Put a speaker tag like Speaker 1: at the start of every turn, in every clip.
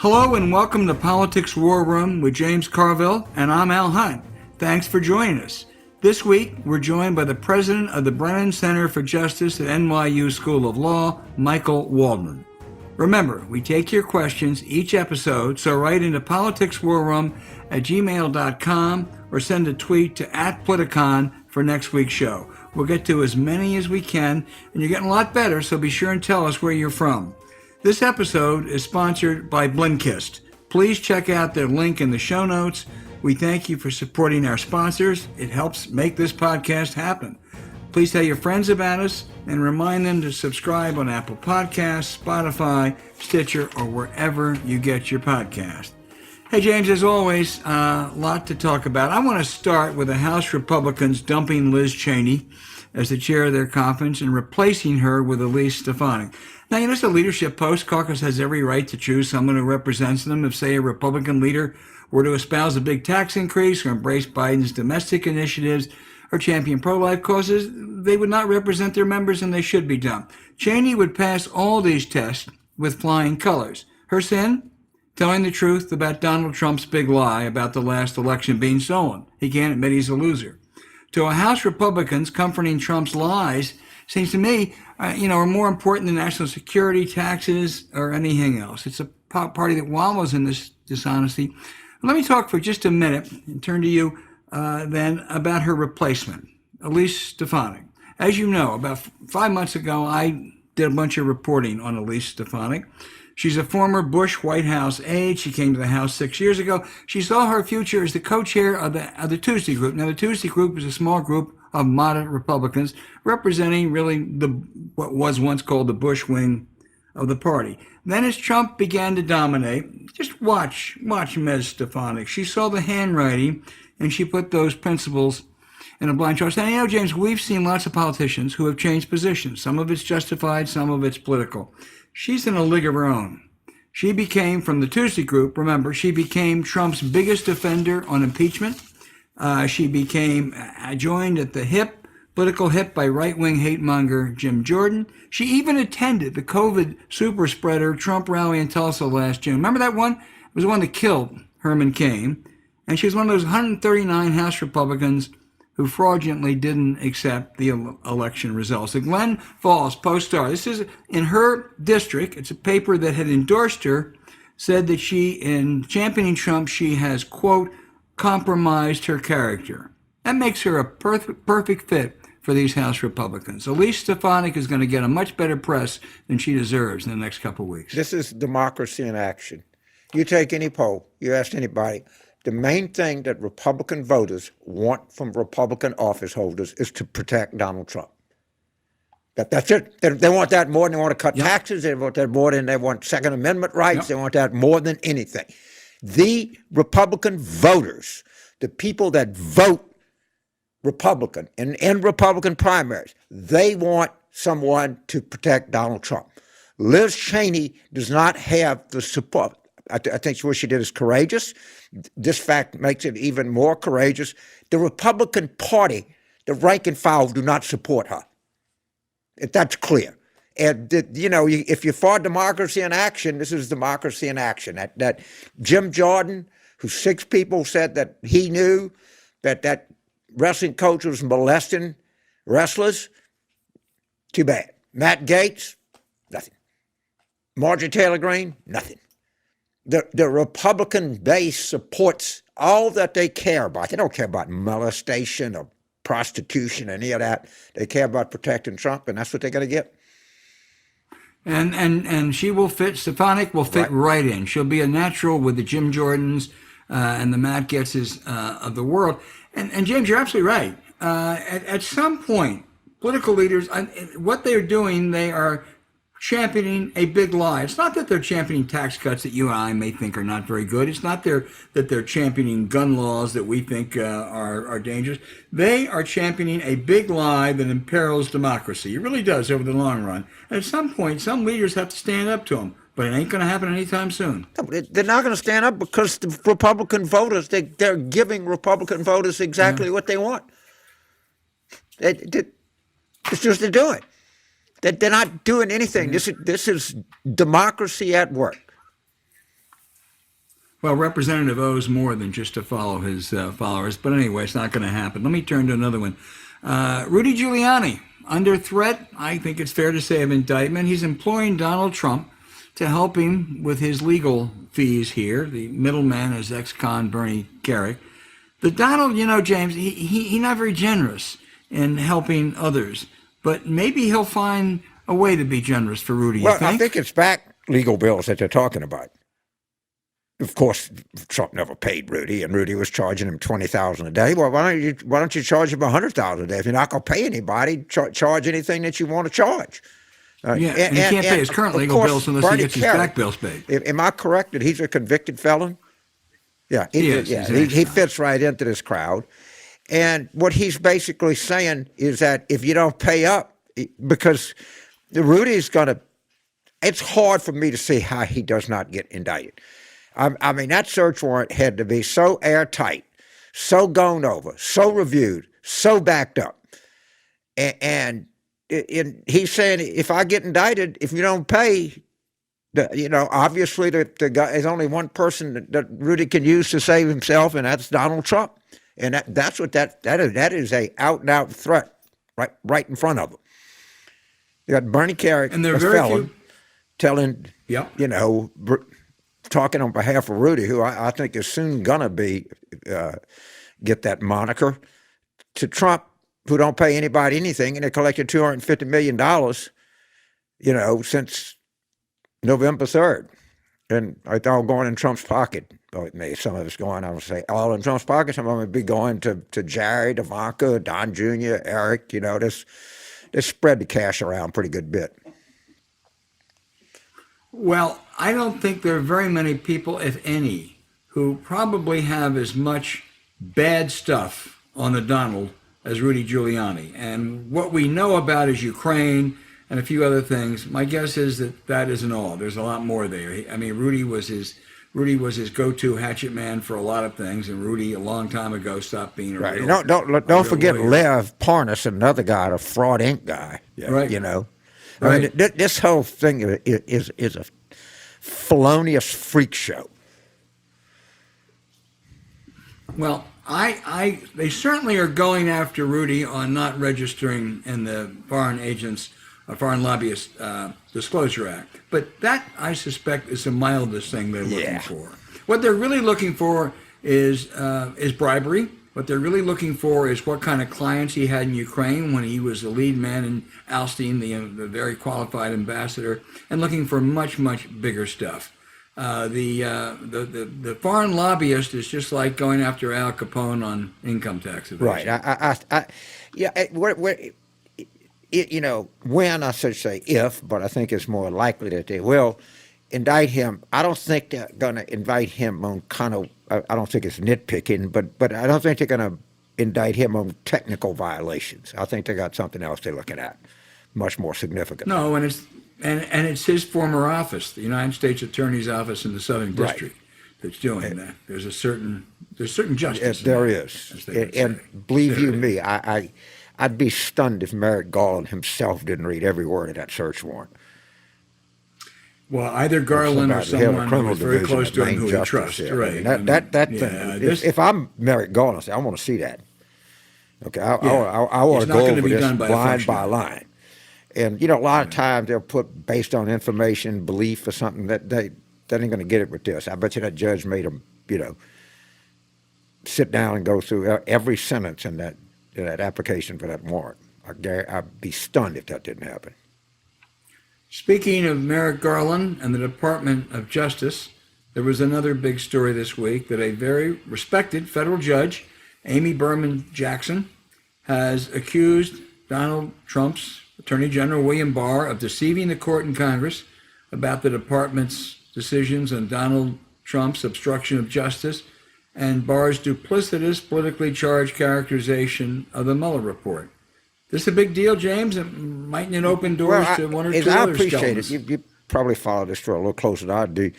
Speaker 1: Hello and welcome to Politics War Room with James Carville, and I'm Al Hunt. Thanks for joining us. This week, we're joined by the president of the Brennan Center for Justice at NYU School of Law, Michael Waldman. Remember, we take your questions each episode, so write into politicswarroom@gmail.com or send a tweet to @Politicon for next week's show. We'll get to as many as we can, and you're getting a lot better, so be sure and tell us where you're from. This episode is sponsored by Blinkist. Please check out their link in the show notes. We thank you for supporting our sponsors. It helps make this podcast happen. Please tell your friends about us and remind them to subscribe on Apple Podcasts, Spotify, Stitcher, or wherever you get your podcast. Hey, James, as always, a lot to talk about. I want to start with the House Republicans dumping Liz Cheney as the chair of their conference and replacing her with Elise Stefanik. Now, you know, it's a leadership post. Caucus has every right to choose someone who represents them. If, say, a Republican leader were to espouse a big tax increase or embrace Biden's domestic initiatives or champion pro-life causes, they would not represent their members and they should be dumped. Cheney would pass all these tests with flying colors. Her sin? Telling the truth about Donald Trump's big lie about the last election being stolen. He can't admit he's a loser. To a House Republicans, comforting Trump's lies seems to me, are more important than national security, taxes, or anything else. It's a party that wallows in this dishonesty. Let me talk for just a minute and turn to you then about her replacement, Elise Stefanik. As you know, about 5 months ago, I did a bunch of reporting on Elise Stefanik. She's a former Bush White House aide. She came to the House 6 years ago. She saw her future as the co-chair of the Tuesday Group. Now, the Tuesday Group is a small group of moderate Republicans representing really what was once called the Bush wing of the party. Then as Trump began to dominate, just watch Ms. Stefanik. She saw the handwriting and she put those principles in a blind trust. And James, we've seen lots of politicians who have changed positions. Some of it's justified, some of it's political. She's in a league of her own. She became, from the Tuesday Group, remember, she became Trump's biggest defender on impeachment. She became joined at the political hip by right-wing hate-monger Jim Jordan. She even attended the COVID super spreader Trump rally in Tulsa last June. Remember that one? It was the one that killed Herman Cain. And she was one of those 139 House Republicans who fraudulently didn't accept the election results. The Glen Falls Post-Star, this is in her district. It's a paper that had endorsed her, said that she, in championing Trump, she has, quote, compromised her character. That makes her a perfect fit for these House Republicans. Elise Stefanik is going to get a much better press than she deserves in the next couple of weeks.
Speaker 2: This is democracy in action. You take any poll, you ask anybody, the main thing that Republican voters want from Republican office holders is to protect Donald Trump. That's it. They want that more than they want to cut taxes. They want that more than they want Second Amendment rights. They want that more than anything. The Republican voters, the people that vote Republican in Republican primaries, they want someone to protect Donald Trump. Liz Cheney does not have the support. I think what she did is courageous. This fact makes it even more courageous. The Republican Party, the rank and file, do not support her. That's clear. And, if you're for democracy in action, this is democracy in action. That Jim Jordan, who 6 people said that he knew that wrestling coach was molesting wrestlers, too bad. Matt Gaetz, nothing. Marjorie Taylor Greene, nothing. The Republican base supports all that they care about. They don't care about molestation or prostitution, any of that. They care about protecting Trump, and that's what they're going to get.
Speaker 1: And she will fit, Stefanik will fit right in. She'll be a natural with the Jim Jordans and the Matt Gaetzes of the world. And James, you're absolutely right. At some point, political leaders, what they're doing, they are championing a big lie. It's not that they're championing tax cuts that you and I may think are not very good. It's not that they're championing gun laws that we think are dangerous. They are championing a big lie that imperils democracy. It really does over the long run. And at some point, some leaders have to stand up to them. But it ain't going to happen anytime soon.
Speaker 2: They're not going to stand up because the Republican voters, they're giving Republican voters exactly what they want. It's just what they're doing. They're not doing anything. This is democracy at work.
Speaker 1: Well, Representative owes more than just to follow his followers. But anyway, it's not going to happen. Let me turn to another one. Rudy Giuliani, under threat, I think it's fair to say, of indictment. He's employing Donald Trump to help him with his legal fees here. The middleman is ex-con Bernie Kerik. The Donald, James, he's not very generous in helping others. But maybe he'll find a way to be generous for Rudy, you
Speaker 2: Well,
Speaker 1: think?
Speaker 2: I think it's back legal bills that they're talking about. Of course, Trump never paid Rudy, and Rudy was charging him $20,000 a day. Well, why don't you charge him $100,000 a day? If you're not going to pay anybody, charge anything that you want to charge.
Speaker 1: And he can't pay his current legal bills unless he gets his back bills paid.
Speaker 2: Am I correct that he's a convicted felon? Yeah,
Speaker 1: exactly.
Speaker 2: He fits right into this crowd. And what he's basically saying is that if you don't pay up, because Rudy's going to, it's hard for me to see how he does not get indicted. I mean, that search warrant had to be so airtight, so gone over, so reviewed, so backed up. And he's saying, if I get indicted, if you don't pay, obviously the guy, there's only one person that Rudy can use to save himself, and that's Donald Trump. And that's what that is a out and out threat right in front of him. You got Bernie Kerik,
Speaker 1: and there are
Speaker 2: a
Speaker 1: very
Speaker 2: felon,
Speaker 1: few
Speaker 2: telling, talking on behalf of Rudy, who I think is soon gonna be get that moniker, to Trump, who don't pay anybody anything, and they collected $250 million, since November 3rd. And it's all going in Trump's pocket. Well, some of it's going, I would say, all in Trump's pocket. Some of it would be going to Jared, Ivanka, Don Jr., Eric. They spread the cash around pretty good bit.
Speaker 1: Well, I don't think there are very many people, if any, who probably have as much bad stuff on the Donald as Rudy Giuliani. And what we know about is Ukraine and a few other things. My guess is that isn't all. There's a lot more there. I mean, Rudy was his go-to hatchet man for a lot of things, and Rudy a long time ago stopped being a
Speaker 2: right.
Speaker 1: real.
Speaker 2: Don't forget lawyer. Lev Parnas, another guy, the Fraud Inc. guy.
Speaker 1: Right.
Speaker 2: I mean, this whole thing is a felonious freak show.
Speaker 1: Well, they certainly are going after Rudy on not registering in the Foreign Lobbyist Disclosure Act. But that, I suspect, is the mildest thing they're looking for. What they're really looking for is bribery. What they're really looking for is what kind of clients he had in Ukraine when he was the lead man in ousting the very qualified ambassador, and looking for much, much bigger stuff. The foreign lobbyist is just like going after Al Capone on income tax evasion.
Speaker 2: Right. When I should say if, but I think it's more likely that they will indict him. I don't think they're going to indict him on kind of, I don't think it's nitpicking, but I don't think they're going to indict him on technical violations. I think they got something else they're looking at, much more significant.
Speaker 1: No, and it's his former office, the United States Attorney's Office in the Southern District, that's doing that. There's certain justice.
Speaker 2: Yes, there is. And believe you me, I'd be stunned if Merrick Garland himself didn't read every word of that search warrant.
Speaker 1: Well, either Garland or someone who was very close to him who he trusts. Right.
Speaker 2: I mean, that thing. If I'm Merrick Garland, I say, I want to see that. Okay, I want to go over this line by line. And a lot of times they'll put based on information, belief, or something that ain't going to get it with this. I bet you that judge made them, sit down and go through every sentence in that application for that warrant. I'd be stunned if that didn't happen.
Speaker 1: Speaking of Merrick Garland and the Department of Justice, there was another big story this week that a very respected federal judge, Amy Berman Jackson, has accused Donald Trump's Attorney General William Barr of deceiving the court and Congress about the department's decisions on Donald Trump's obstruction of justice and Barr's duplicitous, politically charged characterization of the Mueller report. This is a big deal, James. It mightn't open doors to one or two other skeletons.
Speaker 2: I appreciate it. You probably follow this story a little closer than I do.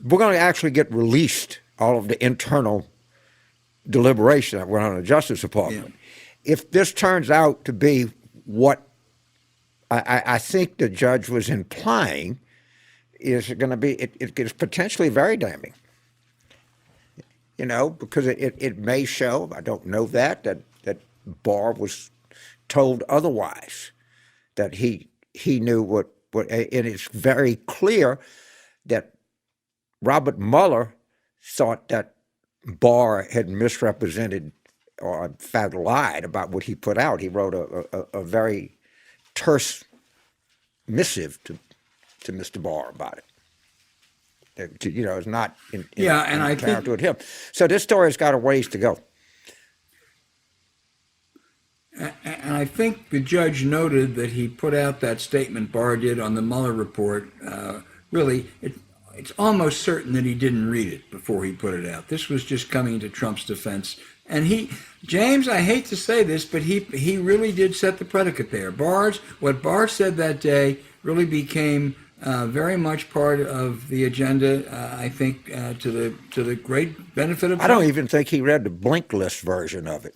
Speaker 2: We're going to actually get released all of the internal deliberation that went on in the Justice Department. Yeah. If this turns out to be what I think the judge was implying, is going to be, it is potentially very damning. because it may show, I don't know that Barr was told otherwise, that he knew what, and it's very clear that Robert Mueller thought that Barr had misrepresented or in fact lied about what he put out. He wrote a very terse missive to Mr. Barr about it. It's not in character with him. So this story has got a ways to go.
Speaker 1: And I think the judge noted that he put out that statement Barr did on the Mueller report. It's almost certain that he didn't read it before he put it out. This was just coming to Trump's defense. And James, I hate to say this, but he really did set the predicate there. What Barr said that day really became very much part of the agenda, I think, to the great benefit of Trump.
Speaker 2: I don't even think he read the blink list version of it.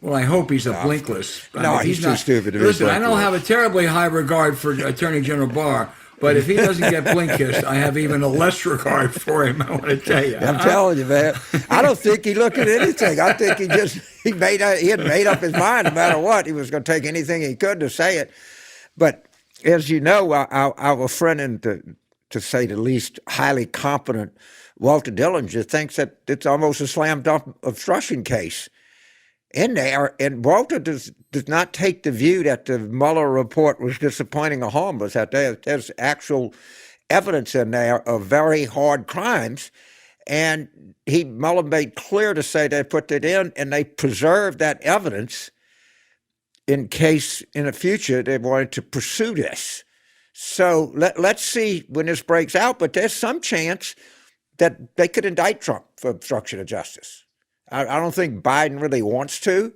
Speaker 1: Well, I hope he's a blinkless.
Speaker 2: No, he's too stupid to be
Speaker 1: Listen, I
Speaker 2: blinkless.
Speaker 1: don't have a terribly high regard for Attorney General Barr, but if he doesn't get blinkist, I have even a less regard for him, I want to tell you.
Speaker 2: I'm telling you, man. I don't think he looked at anything. I think he had made up his mind no matter what. He was going to take anything he could to say it. But as you know, our friend and to say the least highly competent Walter Dillinger thinks that it's almost a slam dunk obstruction case in there. And Walter does not take the view that the Mueller report was disappointing or harmless, that there's actual evidence in there of very hard crimes. And Mueller made clear to say they put it in and they preserved that evidence in case in the future they wanted to pursue this. So let's see when this breaks out, but there's some chance that they could indict Trump for obstruction of justice. I don't think Biden really wants to,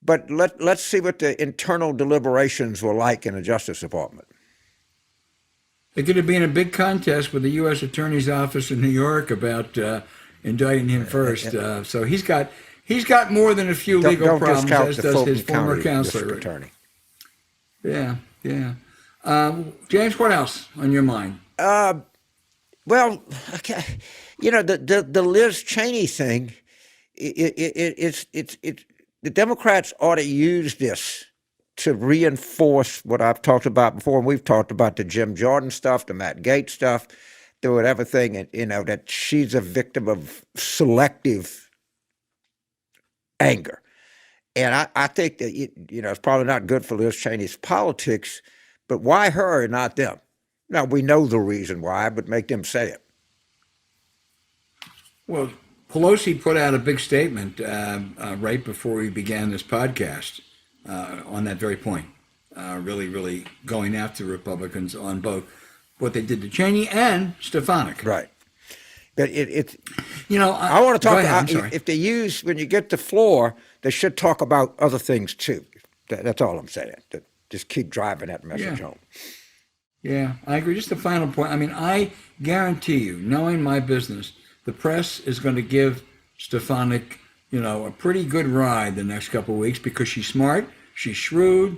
Speaker 2: but let's see what the internal deliberations were like in the Justice Department.
Speaker 1: It could have been a big contest with the U.S. Attorney's Office in New York about indicting him first. So he's got more than a few legal problems, as does his former counselor.
Speaker 2: Attorney.
Speaker 1: Yeah. James, what else on your mind?
Speaker 2: Well, okay. The Liz Cheney thing, it's the Democrats ought to use this to reinforce what I've talked about before, and we've talked about the Jim Jordan stuff, the Matt Gaetz stuff, the whatever thing, and that she's a victim of selective anger. And I think that it's probably not good for Liz Cheney's politics, but why her and not them? Now, we know the reason why, but make them say it.
Speaker 1: Well, Pelosi put out a big statement right before we began this podcast on that very point, really going after Republicans on both what they did to Cheney and Stefanik.
Speaker 2: Right. But I want to talk about, if they use, when you get the floor, they should talk about other things too. That's all I'm saying. Just keep driving that message home.
Speaker 1: Yeah, I agree. Just the final point. I mean, I guarantee you, knowing my business, the press is going to give Stefanik, a pretty good ride the next couple of weeks because she's smart, she's shrewd,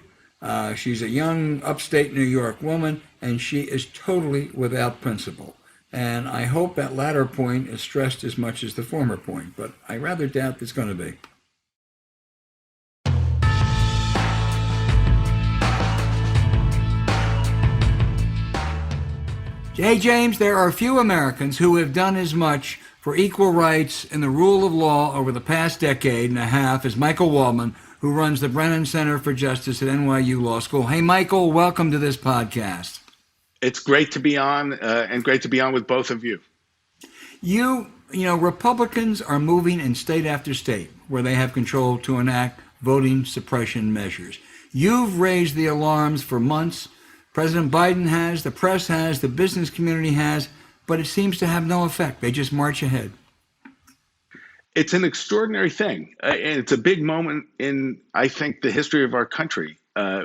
Speaker 1: she's a young upstate New York woman, and she is totally without principle. And I hope that latter point is stressed as much as the former point, but I rather doubt it's going to be. Hey, James, there are few Americans who have done as much for equal rights and the rule of law over the past decade and a half as Michael Waldman, who runs the Brennan Center for Justice at NYU Law School. Hey, Michael, welcome to this podcast.
Speaker 3: It's great to be on, and great to be on with both of you.
Speaker 1: Republicans are moving in state after state where they have control to enact voting suppression measures. You've raised the alarms for months. President Biden has, the press has, the business community has, but it seems to have no effect. They just march ahead.
Speaker 3: It's an extraordinary thing. And it's a big moment in, I think, the history of our country.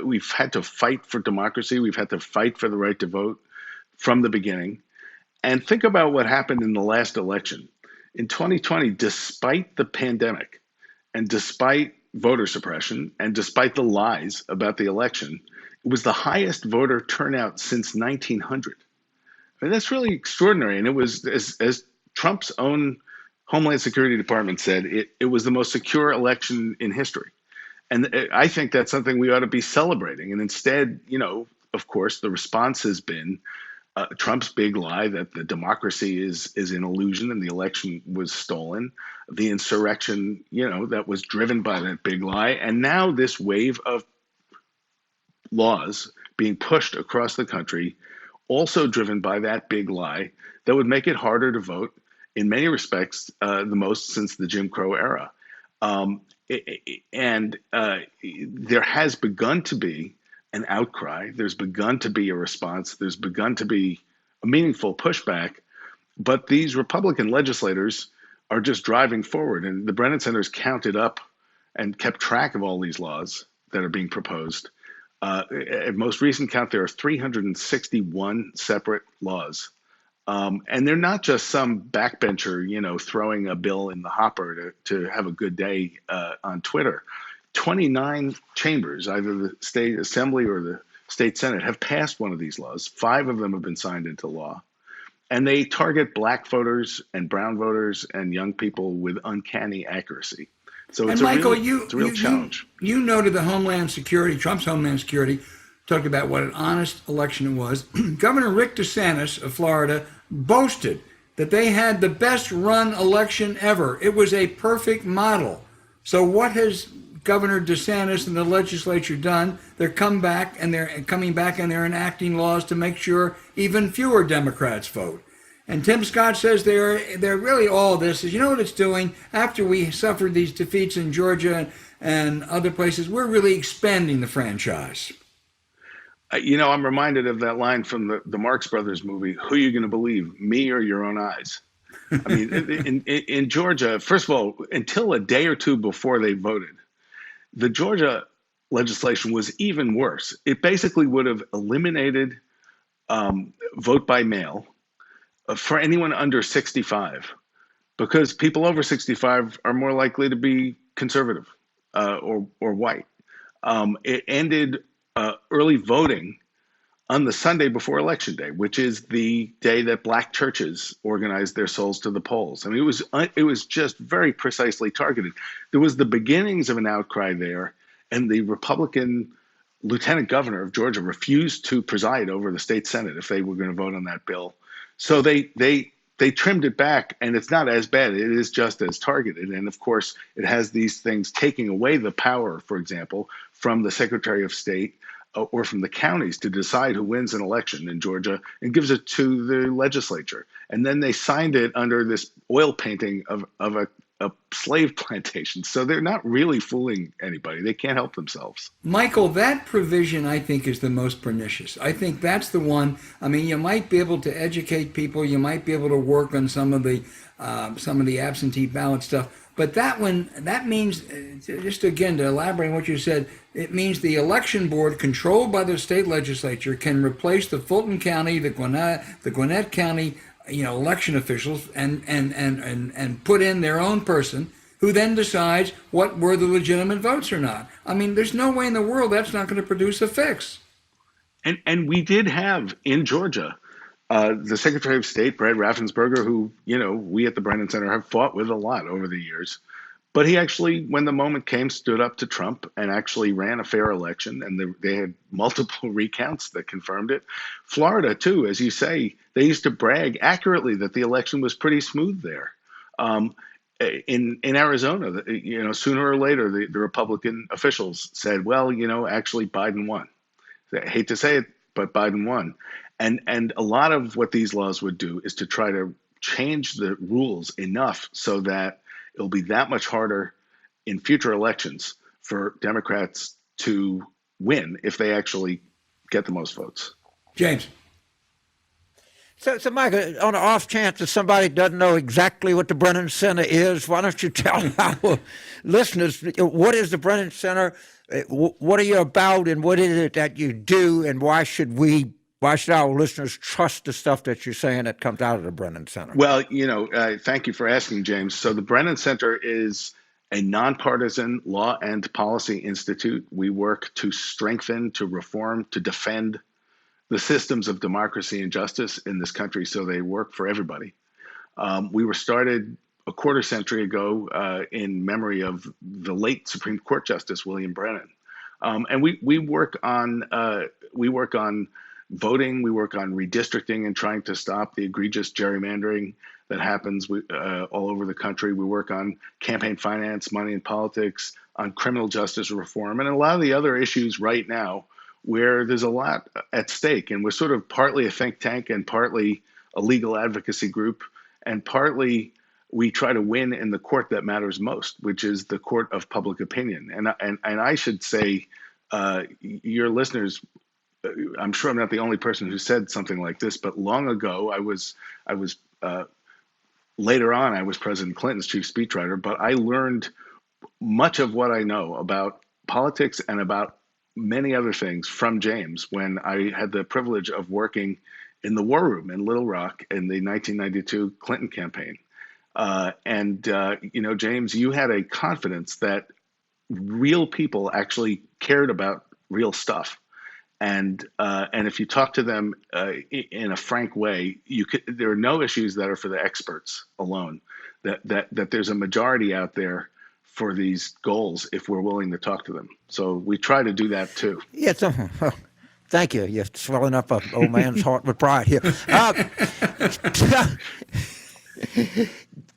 Speaker 3: We've had to fight for democracy. We've had to fight for the right to vote from the beginning. And think about what happened in the last election. In 2020, despite the pandemic and despite voter suppression and despite the lies about the election, it was the highest voter turnout since 1900. I mean, that's really extraordinary. And it was, as Trump's own Homeland Security Department said it was the most secure election in history. And I think that's something we ought to be celebrating. And instead, of course, the response has been Trump's big lie that the democracy is an illusion and the election was stolen, the insurrection, that was driven by that big lie. And now this wave of laws being pushed across the country, also driven by that big lie that would make it harder to vote in many respects, the most since the Jim Crow era. There has begun to be an outcry. There's begun to be a response. There's begun to be a meaningful pushback. But these Republican legislators are just driving forward. And the Brennan Center's counted up and kept track of all these laws that are being proposed. At most recent count, there are 361 separate laws. And they're not just some backbencher, throwing a bill in the hopper to have a good day on Twitter. 29 chambers, either the state assembly or the state senate, have passed one of these laws. 5 of them have been signed into law. And they target black voters and brown voters and young people with uncanny accuracy. So it's it's a real challenge.
Speaker 1: You noted the Homeland Security, Trump's Homeland Security, talked about what an honest election it was. Governor Rick DeSantis of Florida boasted that they had the best run election ever. It was a perfect model. So what has Governor DeSantis and the legislature done? They're coming back and they're enacting laws to make sure even fewer Democrats vote. And Tim Scott says they're really all this is, what it's doing? After we suffered these defeats in Georgia and other places, we're really expanding the franchise.
Speaker 3: I'm reminded of that line from the Marx Brothers movie, "Who are you going to believe, me or your own eyes?" I mean, in Georgia, first of all, until a day or two before they voted, the Georgia legislation was even worse. It basically would have eliminated vote by mail for anyone under 65, because people over 65 are more likely to be conservative or white. It ended early voting on the Sunday before Election Day, which is the day that black churches organized their souls to the polls. I mean, it was just very precisely targeted. There was the beginnings of an outcry there, and the Republican lieutenant governor of Georgia refused to preside over the state Senate if they were going to vote on that bill. So they trimmed it back, and it's not as bad. It is just as targeted. And of course, it has these things taking away the power, for example, from the Secretary of State or from the counties to decide who wins an election in Georgia, and gives it to the legislature. And then they signed it under this oil painting of a slave plantation. So they're not really fooling anybody. They can't help themselves.
Speaker 1: Michael, that provision, I think, is the most pernicious. I think that's the one. I mean, you might be able to educate people. You might be able to work on some of the absentee ballot stuff. But that one, that means, just again, to elaborate on what you said, it means the election board, controlled by the state legislature, can replace the Fulton County, the Gwinnett County, election officials and put in their own person, who then decides what were the legitimate votes or not. I mean, there's no way in the world that's not going to produce a fix.
Speaker 3: And we did have in Georgia the Secretary of State, Brad Raffensperger, who, we at the Brennan Center have fought with a lot over the years. But he actually, when the moment came, stood up to Trump and actually ran a fair election. And they had multiple recounts that confirmed it. Florida, too, as you say, they used to brag accurately that the election was pretty smooth there. In Arizona, sooner or later, the Republican officials said, well, actually Biden won. I hate to say it, but Biden won. And a lot of what these laws would do is to try to change the rules enough so that it'll be that much harder in future elections for Democrats to win if they actually get the most votes.
Speaker 1: James.
Speaker 2: So Michael, on the off chance that somebody doesn't know exactly what the Brennan Center is, why don't you tell our listeners, what is the Brennan Center? What are you about, and what is it that you do, and why should our listeners trust the stuff that you're saying that comes out of the Brennan Center?
Speaker 3: Well, thank you for asking, James. So the Brennan Center is a nonpartisan law and policy institute. We work to strengthen, to reform, to defend the systems of democracy and justice in this country so they work for everybody. We were started a quarter century ago in memory of the late Supreme Court Justice William Brennan, and we work on voting, we work on redistricting and trying to stop the egregious gerrymandering that happens all over the country. We work on campaign finance, money in politics, on criminal justice reform, and a lot of the other issues right now where there's a lot at stake. And we're sort of partly a think tank and partly a legal advocacy group, and partly we try to win in the court that matters most, which is the court of public opinion. And I should say, your listeners, I'm sure I'm not the only person who said something like this, but long ago, later on, I was President Clinton's chief speechwriter, but I learned much of what I know about politics and about many other things from James when I had the privilege of working in the war room in Little Rock in the 1992 Clinton campaign. James, you had a confidence that real people actually cared about real stuff. And if you talk to them in a frank way, there are no issues that are for the experts alone. That there's a majority out there for these goals if we're willing to talk to them. So we try to do that too.
Speaker 2: Yeah, thank you. You're swelling up an old man's heart with pride here.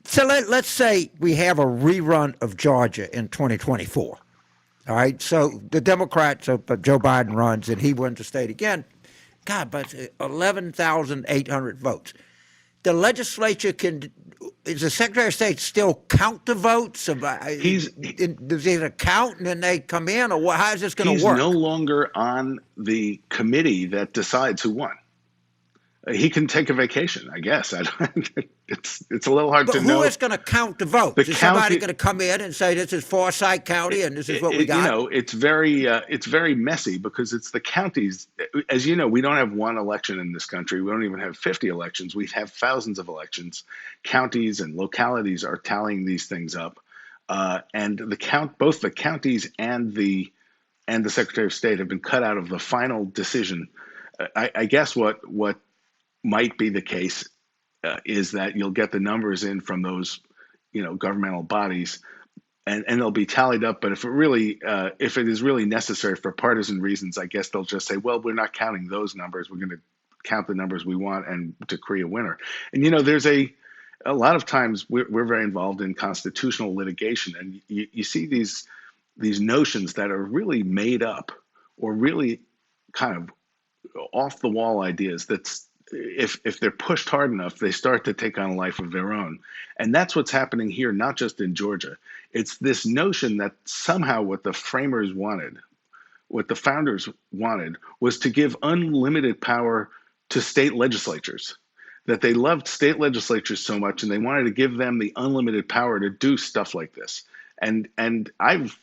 Speaker 2: So let's say we have a rerun of Georgia in 2024. All right, so the Democrats, Joe Biden runs and he wins the state again. God, but 11,800 votes. The legislature is the Secretary of State still count the votes? Does he count and then they come in, or how is this going to work?
Speaker 3: He's no longer on the committee that decides who won. He can take a vacation, I guess. It's a little hard to know.
Speaker 2: Who is going to count the votes? Is somebody going to come in and say this is Forsyth County and this is what we got?
Speaker 3: It's very messy because it's the counties. As you know, we don't have one election in this country. We don't even have 50 elections. We have thousands of elections. Counties and localities are tallying these things up, and both the counties and the Secretary of State have been cut out of the final decision. I guess what might be the case is that you'll get the numbers in from those, governmental bodies, and they'll be tallied up. But if it is really necessary for partisan reasons, I guess they'll just say, well, we're not counting those numbers. We're going to count the numbers we want and decree a winner. And there's a lot of times we're very involved in constitutional litigation, and you see these notions that are really made up or really kind of off the wall ideas that's. If they're pushed hard enough, they start to take on a life of their own. And that's what's happening here, not just in Georgia. It's this notion that somehow what the framers wanted, what the founders wanted, was to give unlimited power to state legislatures, that they loved state legislatures so much and they wanted to give them the unlimited power to do stuff like this. And I've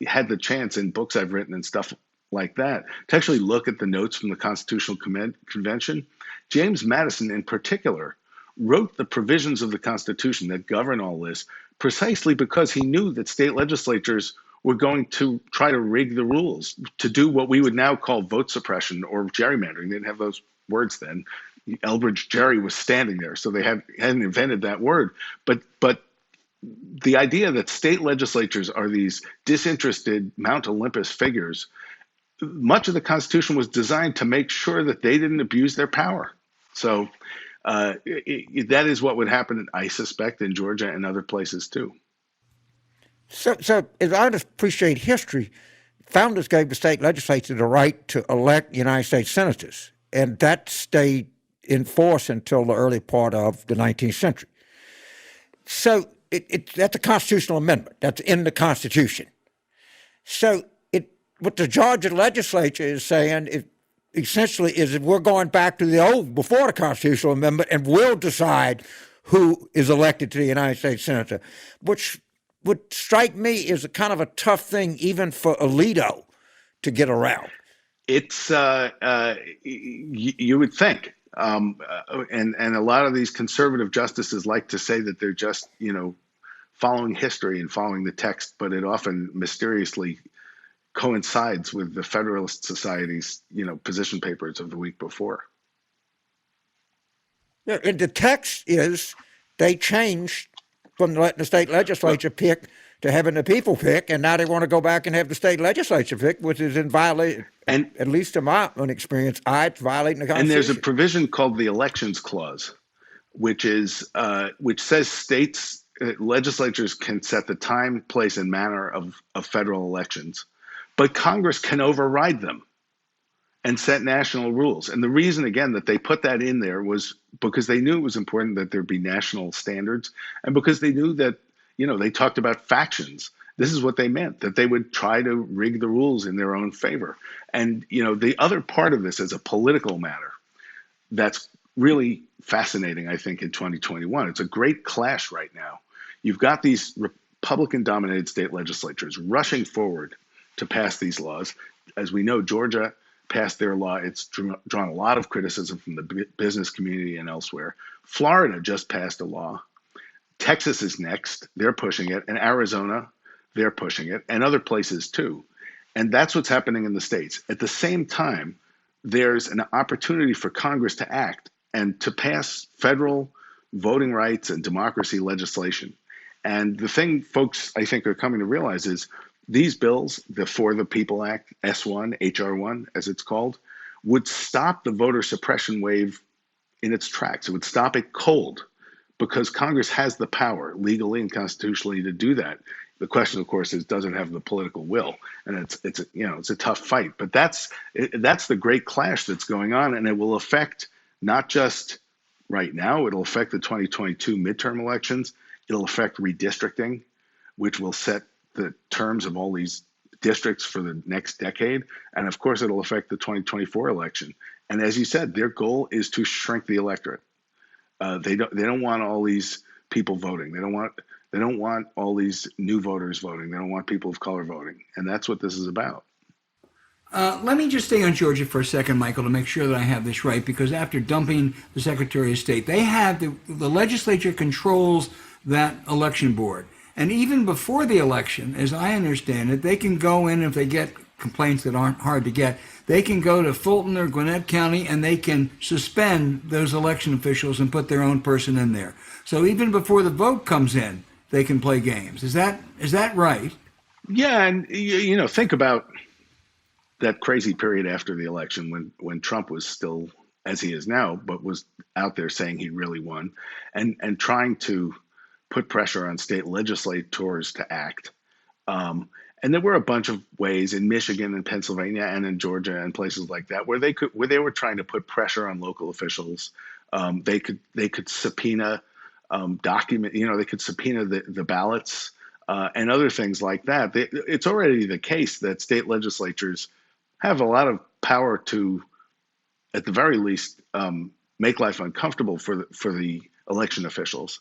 Speaker 3: had the chance in books I've written and stuff like that to actually look at the notes from the Constitutional Convention. James Madison, in particular, wrote the provisions of the Constitution that govern all this precisely because he knew that state legislatures were going to try to rig the rules to do what we would now call vote suppression or gerrymandering. They didn't have those words then. Elbridge Gerry was standing there, so they hadn't invented that word. But the idea that state legislatures are these disinterested Mount Olympus figures, much of the Constitution was designed to make sure that they didn't abuse their power. So that is what would happen, I suspect, in Georgia and other places too.
Speaker 2: So as I appreciate history, founders gave the state legislature the right to elect United States senators, and that stayed in force until the early part of the 19th century. So that's a constitutional amendment. That's in the Constitution. So what the Georgia legislature is saying essentially is that we're going back to the old, before the constitutional amendment, and we'll decide who is elected to the United States Senator, which would strike me as a kind of a tough thing even for Alito to get around.
Speaker 3: It's you would think, and a lot of these conservative justices like to say that they're just following history and following the text, but it often mysteriously coincides with the Federalist Society's, position papers of the week before.
Speaker 2: Yeah, and the text is They changed from letting the state legislature pick to having the people pick, and now they want to go back and have the state legislature pick, which is in violation,
Speaker 3: And
Speaker 2: at least in my own experience, it's violating the Constitution.
Speaker 3: and there's a provision called the Elections Clause, which says states legislatures can set the time, place, and manner of federal elections, but Congress can override them and set national rules. And the reason, again, that they put that in there was because they knew it was important that there be national standards, and because they knew that, they talked about factions. This is what they meant, that they would try to rig the rules in their own favor. And, the other part of this as a political matter that's really fascinating, I think, in 2021, it's a great clash right now. You've got these Republican-dominated state legislatures rushing forward to pass these laws. As we know, Georgia passed their law. It's drawn a lot of criticism from the business community and elsewhere. Florida just passed a law. Texas is next. They're pushing it. And Arizona, they're pushing it. And other places too. And that's what's happening in the states. At the same time, there's an opportunity for Congress to act and to pass federal voting rights and democracy legislation. And the thing folks, I think, are coming to realize is these bills, the For the People Act, S1, HR1, as it's called, would stop the voter suppression wave in its tracks. It would stop it cold because Congress has the power legally and constitutionally to do that. The question, of course, is does it have the political will? And it's a tough fight. But that's the great clash that's going on, and it will affect not just right now. It'll affect the 2022 midterm elections. It'll affect redistricting, which will set the terms of all these districts for the next decade. And of course, it'll affect the 2024 election. And as you said, their goal is to shrink the electorate. They don't want all these people voting. They don't want all these new voters voting. They don't want people of color voting. And that's what this is about.
Speaker 1: Let me just stay on Georgia for a second, Michael, to make sure that I have this right, because after dumping the Secretary of State, they have the legislature controls that election board. And even before the election, as I understand it, they can go in if they get complaints that aren't hard to get. They can go to Fulton or Gwinnett County and they can suspend those election officials and put their own person in there. So even before the vote comes in, they can play games. Is that right?
Speaker 3: Yeah, and think about that crazy period after the election when Trump was still as he is now, but was out there saying he really won, and trying to put pressure on state legislators to act. And there were a bunch of ways in Michigan and Pennsylvania and in Georgia and places like that where they were trying to put pressure on local officials. They could subpoena they could subpoena the ballots and other things like that. It's already the case that state legislatures have a lot of power to, at the very least, make life uncomfortable for the election officials.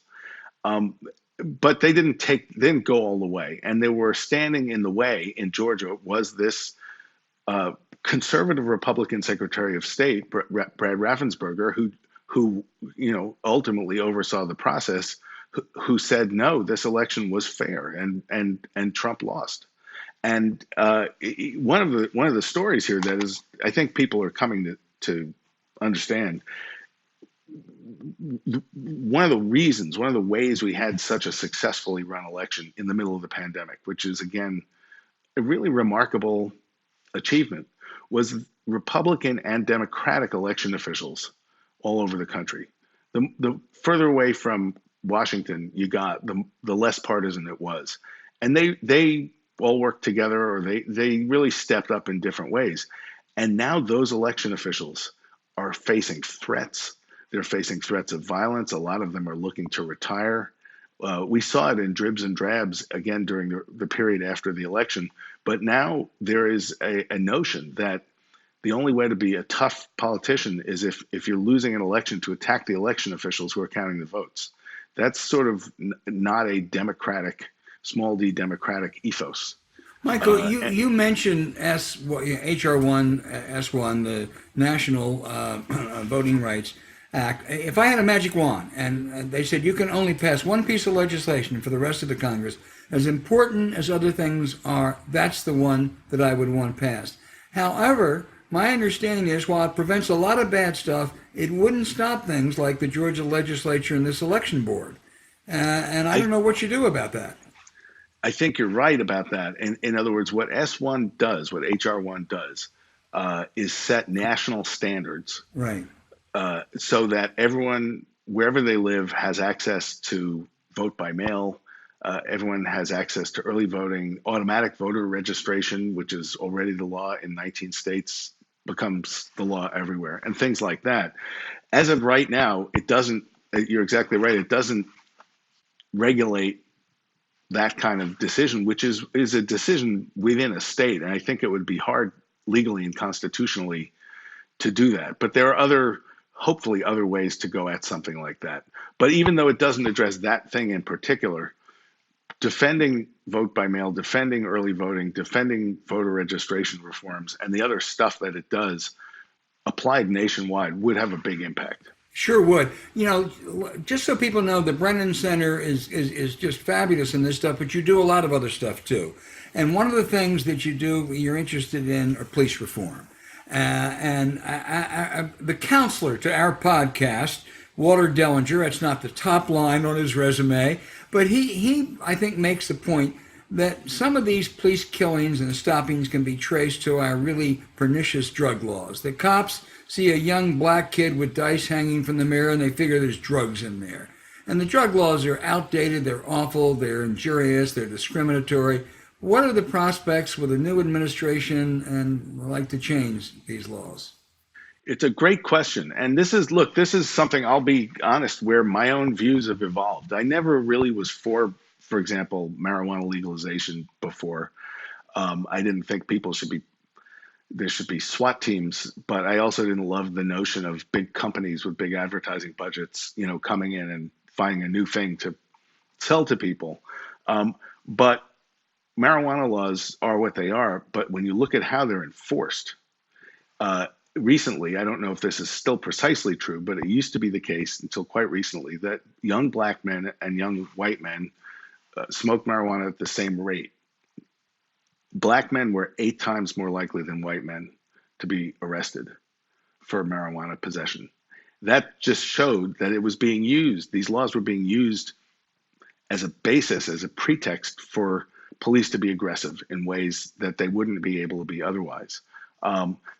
Speaker 3: But they didn't go all the way, and they were standing in the way. In Georgia was this conservative Republican Secretary of State, Brad Raffensperger, who ultimately oversaw the process, who said no, this election was fair, and Trump lost. And one of the stories here that is, I think people are coming to understand. One of the ways we had such a successfully run election in the middle of the pandemic, which is, again, a really remarkable achievement, was Republican and Democratic election officials all over the country. The further away from Washington you got, the less partisan it was. And they all worked together, or they really stepped up in different ways. And now those election officials are facing threats. They're facing threats of violence. A lot of them are looking to retire. We saw it in dribs and drabs again during the period after the election. But now there is a notion that the only way to be a tough politician is if you're losing an election, to attack the election officials who are counting the votes. That's sort of not a democratic, small d democratic ethos.
Speaker 1: Michael, you mentioned HR1, S1, the National Voting Rights Act. If I had a magic wand and they said you can only pass one piece of legislation for the rest of the Congress, as important as other things are, that's the one that I would want passed. However, my understanding is while it prevents a lot of bad stuff, it wouldn't stop things like the Georgia legislature and this election board. And I don't know what you do about that.
Speaker 3: I think you're right about that. In other words, what S1 does, what HR1 does, is set national standards
Speaker 1: Right.
Speaker 3: so that everyone, wherever they live, has access to vote by mail. Everyone has access to early voting, automatic voter registration, which is already the law in 19 states, becomes the law everywhere, and things like that. As of right now, it doesn't, you're exactly right, it doesn't regulate that kind of decision, which is a decision within a state. And I think it would be hard legally and constitutionally to do that. But there are hopefully other ways to go at something like that. But even though it doesn't address that thing in particular, defending vote by mail, defending early voting, defending voter registration reforms, and the other stuff that it does applied nationwide would have a big impact.
Speaker 1: Sure would. You know, just so people know, the Brennan Center is just fabulous in this stuff, but you do a lot of other stuff too. And one of the things that you do, you're interested in, are police reform. The counselor to our podcast, Walter Dellinger, that's not the top line on his resume, but he I think makes the point that some of these police killings and stoppings can be traced to our really pernicious drug laws. The cops see a young black kid with dice hanging from the mirror and they figure there's drugs in there. And the drug laws are outdated, they're awful, they're injurious, they're discriminatory. What are the prospects with a new administration and would like to change these laws?
Speaker 3: It's a great question. And this is something, I'll be honest, where my own views have evolved. I never really was for example, marijuana legalization before. I didn't think there should be SWAT teams, but I also didn't love the notion of big companies with big advertising budgets, coming in and finding a new thing to sell to people. But marijuana laws are what they are. But when you look at how they're enforced, recently, I don't know if this is still precisely true, but it used to be the case until quite recently that young black men and young white men smoked marijuana at the same rate. Black men were 8 times more likely than white men to be arrested for marijuana possession. That just showed that it was being used. These laws were being used as a basis, as a pretext for police to be aggressive in ways that they wouldn't be able to be otherwise.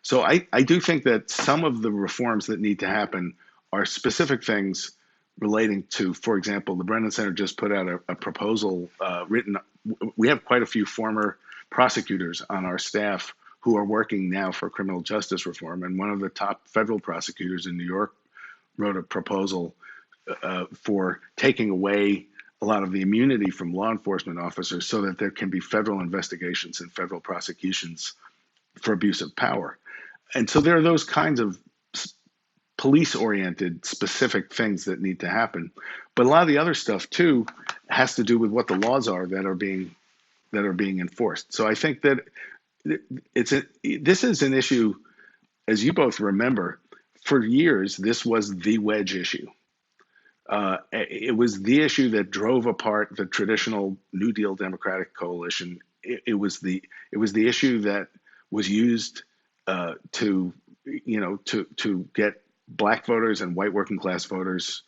Speaker 3: So I do think that some of the reforms that need to happen are specific things relating to, for example, the Brennan Center just put out a proposal written. We have quite a few former prosecutors on our staff who are working now for criminal justice reform. And one of the top federal prosecutors in New York wrote a proposal for taking away a lot of the immunity from law enforcement officers so that there can be federal investigations and federal prosecutions for abuse of power. And so there are those kinds of police-oriented specific things that need to happen. But a lot of the other stuff too has to do with what the laws are that are being enforced. So I think that this is an issue, as you both remember, for years this was the wedge issue. It was the issue that drove apart the traditional New Deal Democratic coalition. It was the issue that was used to get black voters and white working class voters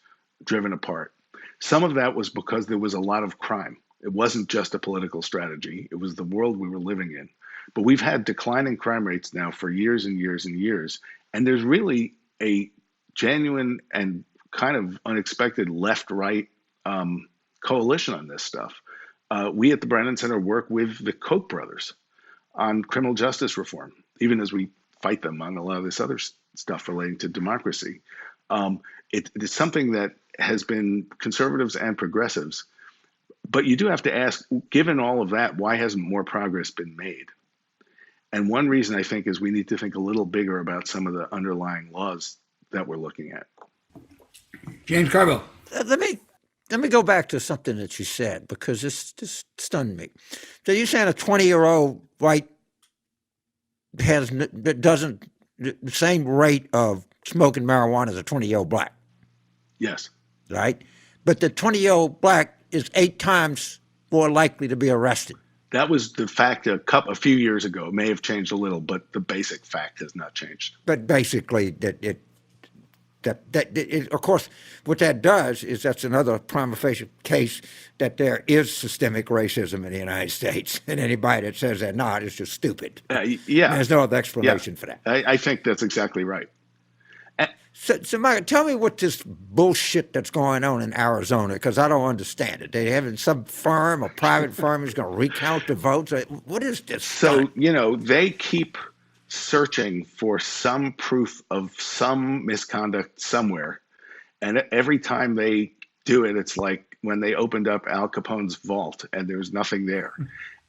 Speaker 3: driven apart. Some of that was because there was a lot of crime. It wasn't just a political strategy. It was the world we were living in. But we've had declining crime rates now for years and years and years. And there's really a genuine and kind of unexpected left-right coalition on this stuff. We at the Brennan Center work with the Koch brothers on criminal justice reform, even as we fight them on a lot of this other stuff relating to democracy. It's something that has been conservatives and progressives. But you do have to ask, given all of that, why hasn't more progress been made? And one reason I think is we need to think a little bigger about some of the underlying laws that we're looking at.
Speaker 1: James Carville.
Speaker 2: Let me go back to something that you said, because this stunned me. So you're saying a 20-year-old white doesn't the same rate of smoking marijuana as a 20-year-old black?
Speaker 3: Yes.
Speaker 2: Right? But the 20-year-old black is 8 times more likely to be arrested.
Speaker 3: That was the fact a few years ago. It may have changed a little, but the basic fact has not changed.
Speaker 2: But basically, that Of course, what that does is that's another prima facie case that there is systemic racism in the United States, and anybody that says they're not is just stupid.
Speaker 3: Yeah,
Speaker 2: There's no other
Speaker 3: yeah,
Speaker 2: explanation for that.
Speaker 3: I think that's exactly right.
Speaker 2: So Michael, tell me what this bullshit that's going on in Arizona, because I don't understand it. They having some firm, a private firm, is going to recount the votes. What is this
Speaker 3: So,
Speaker 2: stunt?
Speaker 3: they keep searching for some proof of some misconduct somewhere. And every time they do it, it's like when they opened up Al Capone's vault and there's nothing there.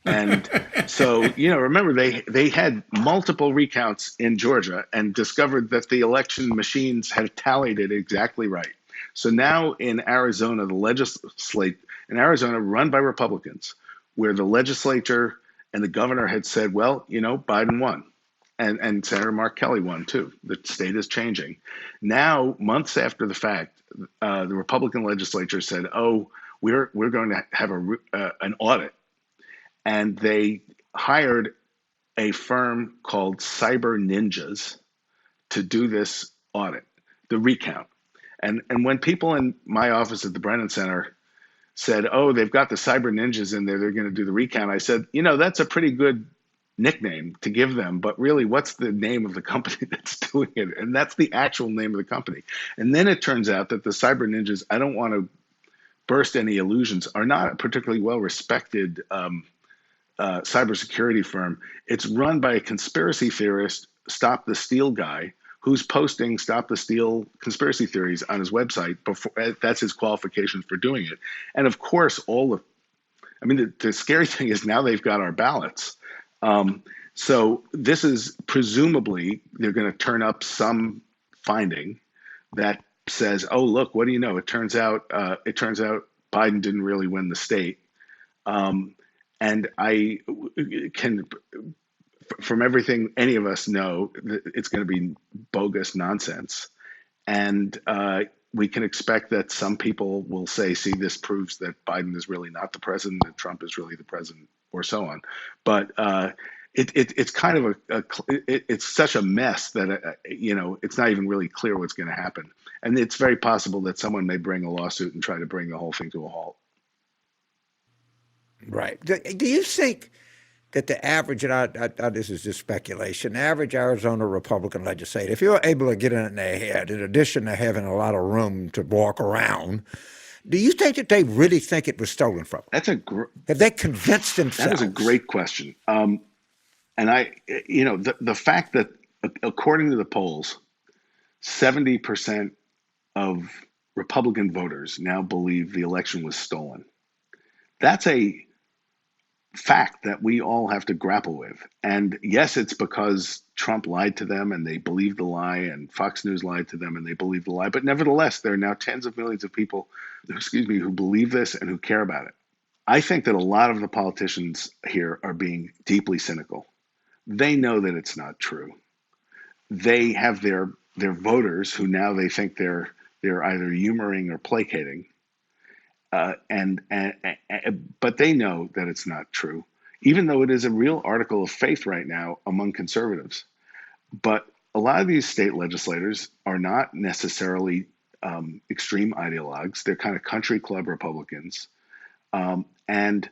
Speaker 3: And so, remember, they had multiple recounts in Georgia and discovered that the election machines had tallied it exactly right. So now in Arizona, in Arizona, run by Republicans, where the legislature and the governor had said, well, Biden won. And Senator Mark Kelly won too. The state is changing. Now, months after the fact, the Republican legislature said, "Oh, we're going to have an audit," and they hired a firm called Cyber Ninjas to do this audit, the recount. And when people in my office at the Brennan Center said, "Oh, they've got the Cyber Ninjas in there, they're going to do the recount," I said, that's a pretty good nickname to give them, but really, what's the name of the company that's doing it? And that's the actual name of the company. And then it turns out that the Cyber Ninjas, I don't want to burst any illusions, are not a particularly well-respected cybersecurity firm. It's run by a conspiracy theorist, Stop the Steal guy, who's posting Stop the Steal conspiracy theories on his website. That's his qualifications for doing it. And of course, the scary thing is now they've got our ballots. So this is presumably they're going to turn up some finding that says, "Oh, look, what do you know? It turns out Biden didn't really win the state." And I can, from everything any of us know, it's going to be bogus nonsense, and we can expect that some people will say, "See, this proves that Biden is really not the president, that Trump is really the president," or so on. But it's kind of it's such a mess that it's not even really clear what's going to happen, and it's very possible that someone may bring a lawsuit and try to bring the whole thing to a halt.
Speaker 2: Right. Do you think that the average, and this is just speculation, the average Arizona Republican legislator, if you're able to get in their head, in addition to having a lot of room to walk around, do you think that they really think it was stolen from them? Have they convinced themselves?
Speaker 3: That is a great question. And the fact that according to the polls, 70% of Republican voters now believe the election was stolen. That's a fact that we all have to grapple with. And yes, it's because Trump lied to them and they believed the lie, and Fox News lied to them and they believed the lie. But nevertheless, there are now tens of millions of people, who believe this and who care about it. I think that a lot of the politicians here are being deeply cynical. They know that it's not true. They have their voters who now they think they're either humoring or placating. But they know that it's not true, even though it is a real article of faith right now among conservatives. But a lot of these state legislators are not necessarily extreme ideologues. They're kind of country club Republicans. And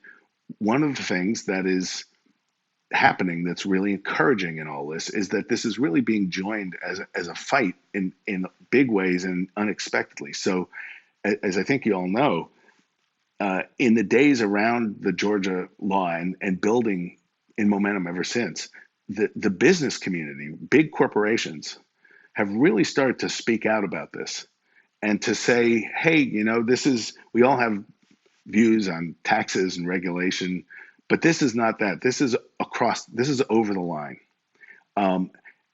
Speaker 3: one of the things that is happening that's really encouraging in all this is that this is really being joined as a fight in big ways and unexpectedly. So, as I think you all know, in the days around the Georgia law and building in momentum ever since, the business community, big corporations, have really started to speak out about this and to say, hey, we all have views on taxes and regulation, but this is not that. This is over the line.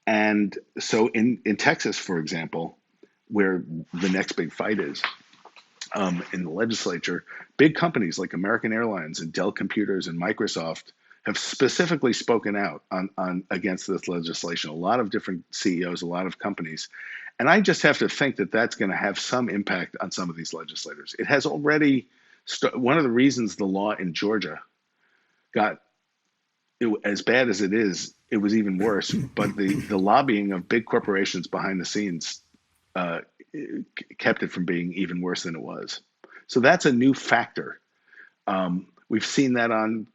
Speaker 3: And so in Texas, for example, where the next big fight is, in the legislature, big companies like American Airlines and Dell Computers and Microsoft have specifically spoken out on against this legislation. A lot of different CEOs, a lot of companies. And I just have to think that that's going to have some impact on some of these legislators. It has already one of the reasons the law in Georgia got as bad as it is, it was even worse. But the lobbying of big corporations behind the scenes uh, kept it from being even worse than it was. So that's a new factor. We've seen that on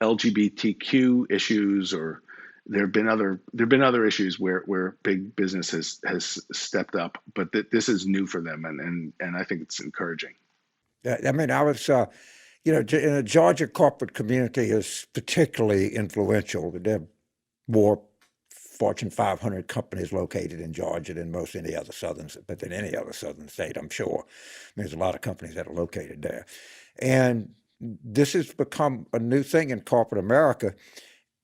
Speaker 3: LGBTQ issues, or there've been other issues where big business has stepped up, but this is new for them, and I think it's encouraging.
Speaker 2: Yeah, I mean, I was, in the Georgia corporate community is particularly influential. There are more Fortune 500 companies located in Georgia than any other southern state, I'm sure. There's a lot of companies that are located there. And this has become a new thing in corporate America.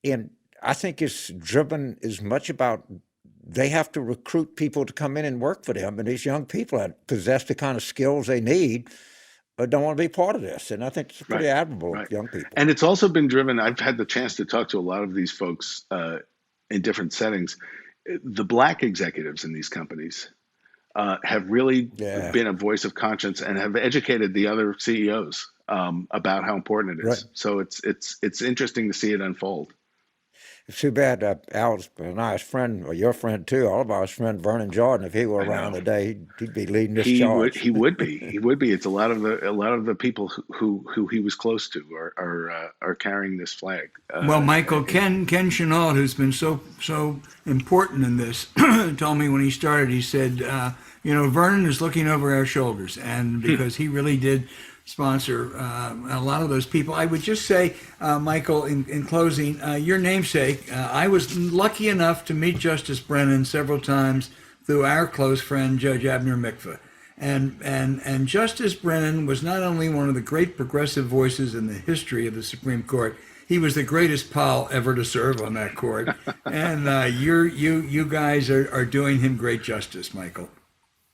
Speaker 2: And I think it's driven as much about they have to recruit people to come in and work for them. And these young people that possess the kind of skills they need don't want to be part of this. And I think it's pretty admirable of young people.
Speaker 3: And it's also been driven, I've had the chance to talk to a lot of these folks in different settings. The Black executives in these companies have really been a voice of conscience and have educated the other CEOs about how important it is. So it's interesting to see it unfold.
Speaker 2: It's too bad Al's a nice friend, or your friend too, all of our friend Vernon Jordan. If he were around today, he'd be leading this charge.
Speaker 3: He would be. It's a lot of the people who he was close to are carrying this flag.
Speaker 1: Well, Michael, Ken Chenault, who's been so important in this, told me when he started, he said, Vernon is looking over our shoulders, and because he really did sponsor a lot of those people. I would just say, Michael, in closing, your namesake, I was lucky enough to meet Justice Brennan several times through our close friend, Judge Abner Mikva. And Justice Brennan was not only one of the great progressive voices in the history of the Supreme Court, he was the greatest pal ever to serve on that court. And you guys are doing him great justice, Michael.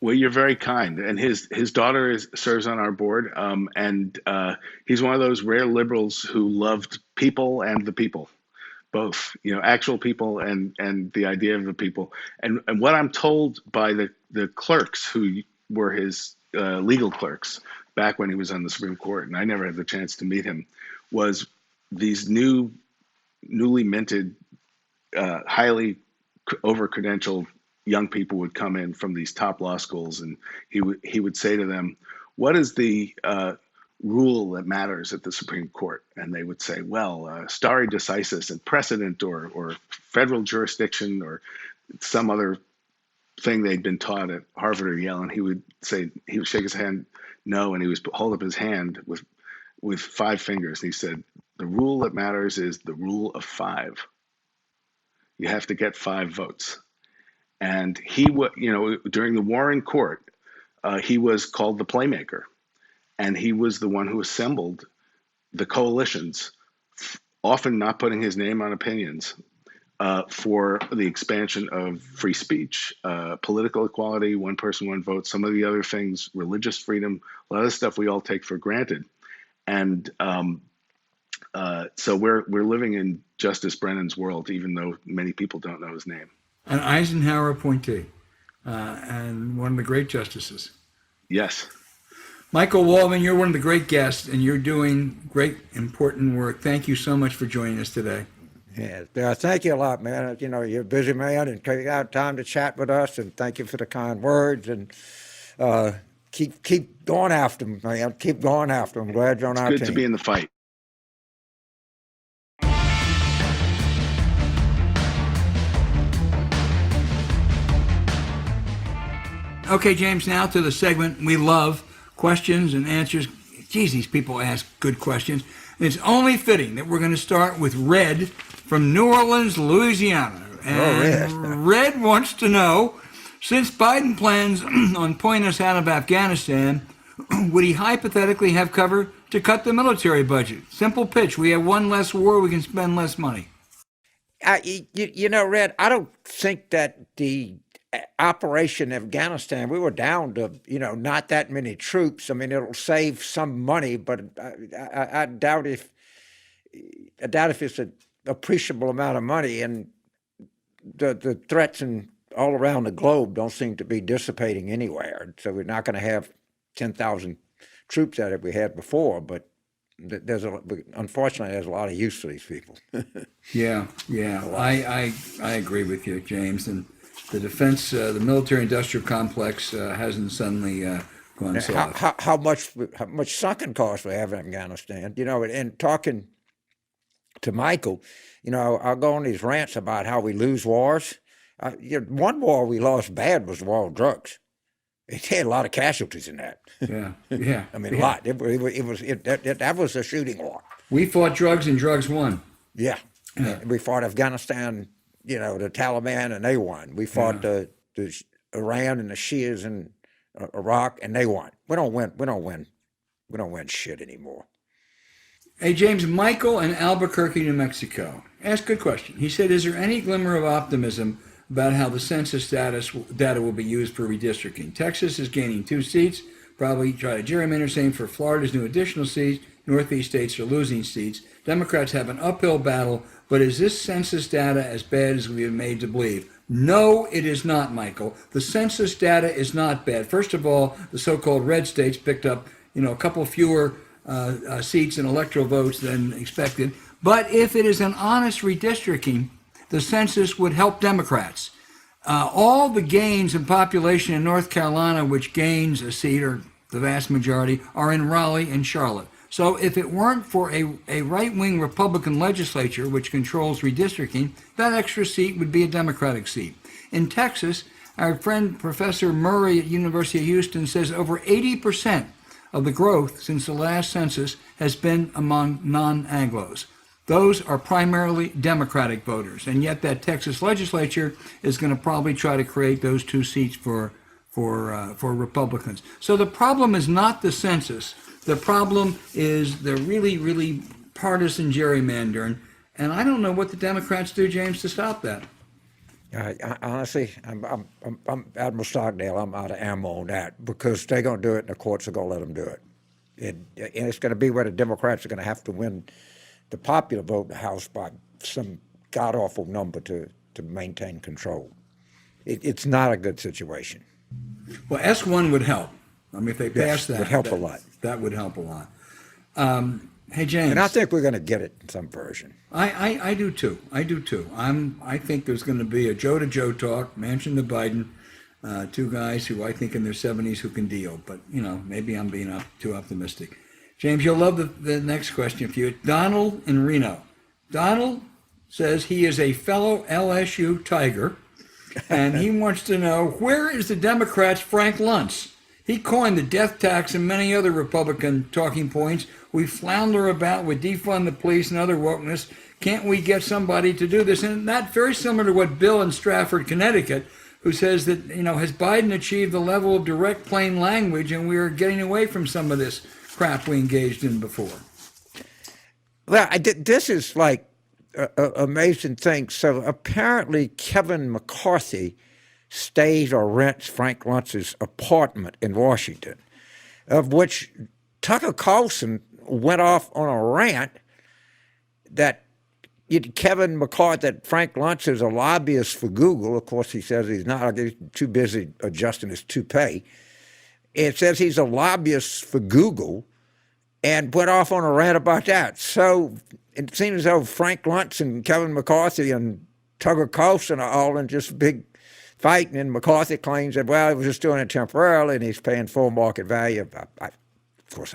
Speaker 3: Well, you're very kind, and his daughter serves on our board, and he's one of those rare liberals who loved people and the people, both, actual people and the idea of the people. And what I'm told by the clerks who were his legal clerks back when he was on the Supreme Court, and I never had the chance to meet him, was these newly minted, highly over-credentialed young people would come in from these top law schools, and he would say to them, "What is the rule that matters at the Supreme Court?" And they would say, "Well, stare decisis and precedent, or federal jurisdiction, or some other thing they'd been taught at Harvard or Yale." And he would shake his hand, no, and he would hold up his hand with 5 fingers. And he said, "The rule that matters is the rule of 5. You have to get 5 votes." And he would, during the Warren Court, he was called the playmaker, and he was the one who assembled the coalitions, often not putting his name on opinions, for the expansion of free speech, political equality, one person, one vote, some of the other things, religious freedom, a lot of stuff we all take for granted. And so we're living in Justice Brennan's world, even though many people don't know his name.
Speaker 1: An Eisenhower appointee, and one of the great justices.
Speaker 3: Yes.
Speaker 1: Michael Waldman, you're one of the great guests, and you're doing great, important work. Thank you so much for joining us today.
Speaker 2: Yeah, thank you a lot, man. You're a busy man, and take out time to chat with us, and thank you for the kind words, and keep going after them, man. Keep going after them. I'm glad you're on our team.
Speaker 3: It's good to be in the fight.
Speaker 1: Okay, James, now to the segment we love, questions and answers. Geez, these people ask good questions. And it's only fitting that we're going to start with Red from New Orleans, Louisiana. And Red wants to know, since Biden plans on pulling us out of Afghanistan, would he hypothetically have cover to cut the military budget? Simple pitch. We have one less war, we can spend less money.
Speaker 2: Red, I don't think that the operation in Afghanistan, we were down to, not that many troops. I mean, it'll save some money, but I doubt if it's an appreciable amount of money. And the threats all around the globe don't seem to be dissipating anywhere. So we're not going to have 10,000 troops out of we had before, but unfortunately, there's a lot of use for these people.
Speaker 1: Yeah. I agree with you, James. And defense, the military-industrial complex hasn't suddenly gone soft.
Speaker 2: How much sunken costs we have in Afghanistan? And talking to Michael, I'll go on these rants about how we lose wars. One war we lost bad was the war on drugs. It had a lot of casualties in that.
Speaker 1: Yeah.
Speaker 2: I mean, a lot. That was a shooting war.
Speaker 1: We fought drugs and drugs won.
Speaker 2: Yeah. We fought Afghanistan, the Taliban, and they won. We fought the Iran and the Shias in Iraq, and they won. We don't win shit anymore.
Speaker 1: Hey, James, Michael in Albuquerque, New Mexico, asked a good question. He said, is there any glimmer of optimism about how the census data will be used for redistricting? Texas is gaining 2 seats, probably try to gerrymander, same for Florida's new additional seats. Northeast states are losing seats. Democrats have an uphill battle, but is this census data as bad as we have made to believe? No, it is not, Michael. The census data is not bad. First of all, the so-called red states picked up, a couple fewer seats and electoral votes than expected. But if it is an honest redistricting, the census would help Democrats. All the gains in population in North Carolina, which gains a seat, or the vast majority, are in Raleigh and Charlotte. So if it weren't for a right-wing Republican legislature, which controls redistricting, that extra seat would be a Democratic seat. In Texas, our friend Professor Murray at University of Houston says over 80% of the growth since the last census has been among non-Anglos. Those are primarily Democratic voters, and yet that Texas legislature is going to probably try to create those 2 seats for Republicans. So the problem is not the census. The problem is the really, really partisan gerrymandering, and I don't know what the Democrats do, James, to stop that.
Speaker 2: Honestly, I'm Admiral Stockdale. I'm out of ammo on that because they're going to do it, and the courts are going to let them do it. And it's going to be where the Democrats are going to have to win the popular vote in the House by some god-awful number to maintain control. It's not a good situation.
Speaker 1: Well, S1 would help. I mean, if they pass that,
Speaker 2: would help a lot.
Speaker 1: That would help a lot. Hey, James.
Speaker 2: And I think we're going to get it in some version.
Speaker 1: I do too. I think there's going to be a Joe to Joe talk, Manchin to Biden, 2 guys who I think in their 70s who can deal. But, maybe I'm being too optimistic. James, you'll love the next question for you. Donald in Reno. Donald says he is a fellow LSU Tiger, and he wants to know, where is the Democrats' Frank Luntz? He coined the death tax and many other Republican talking points. We flounder about with defund the police and other wokeness. Can't we get somebody to do this? And that's very similar to what Bill in Stratford, Connecticut, who says that, has Biden achieved the level of direct plain language, and we are getting away from some of this crap we engaged in before?
Speaker 2: Well, this is like an amazing thing. So apparently Kevin McCarthy stays or rents Frank Luntz's apartment in Washington, of which Tucker Carlson went off on a rant that Kevin McCarthy, that Frank Luntz is a lobbyist for Google. Of course, he says he's not. He's too busy adjusting his toupee. It says he's a lobbyist for Google and went off on a rant about that. So it seems as though Frank Luntz and Kevin McCarthy and Tucker Carlson are all in just big fighting, and McCarthy claims that, well, he was just doing it temporarily and he's paying full market value. Of course,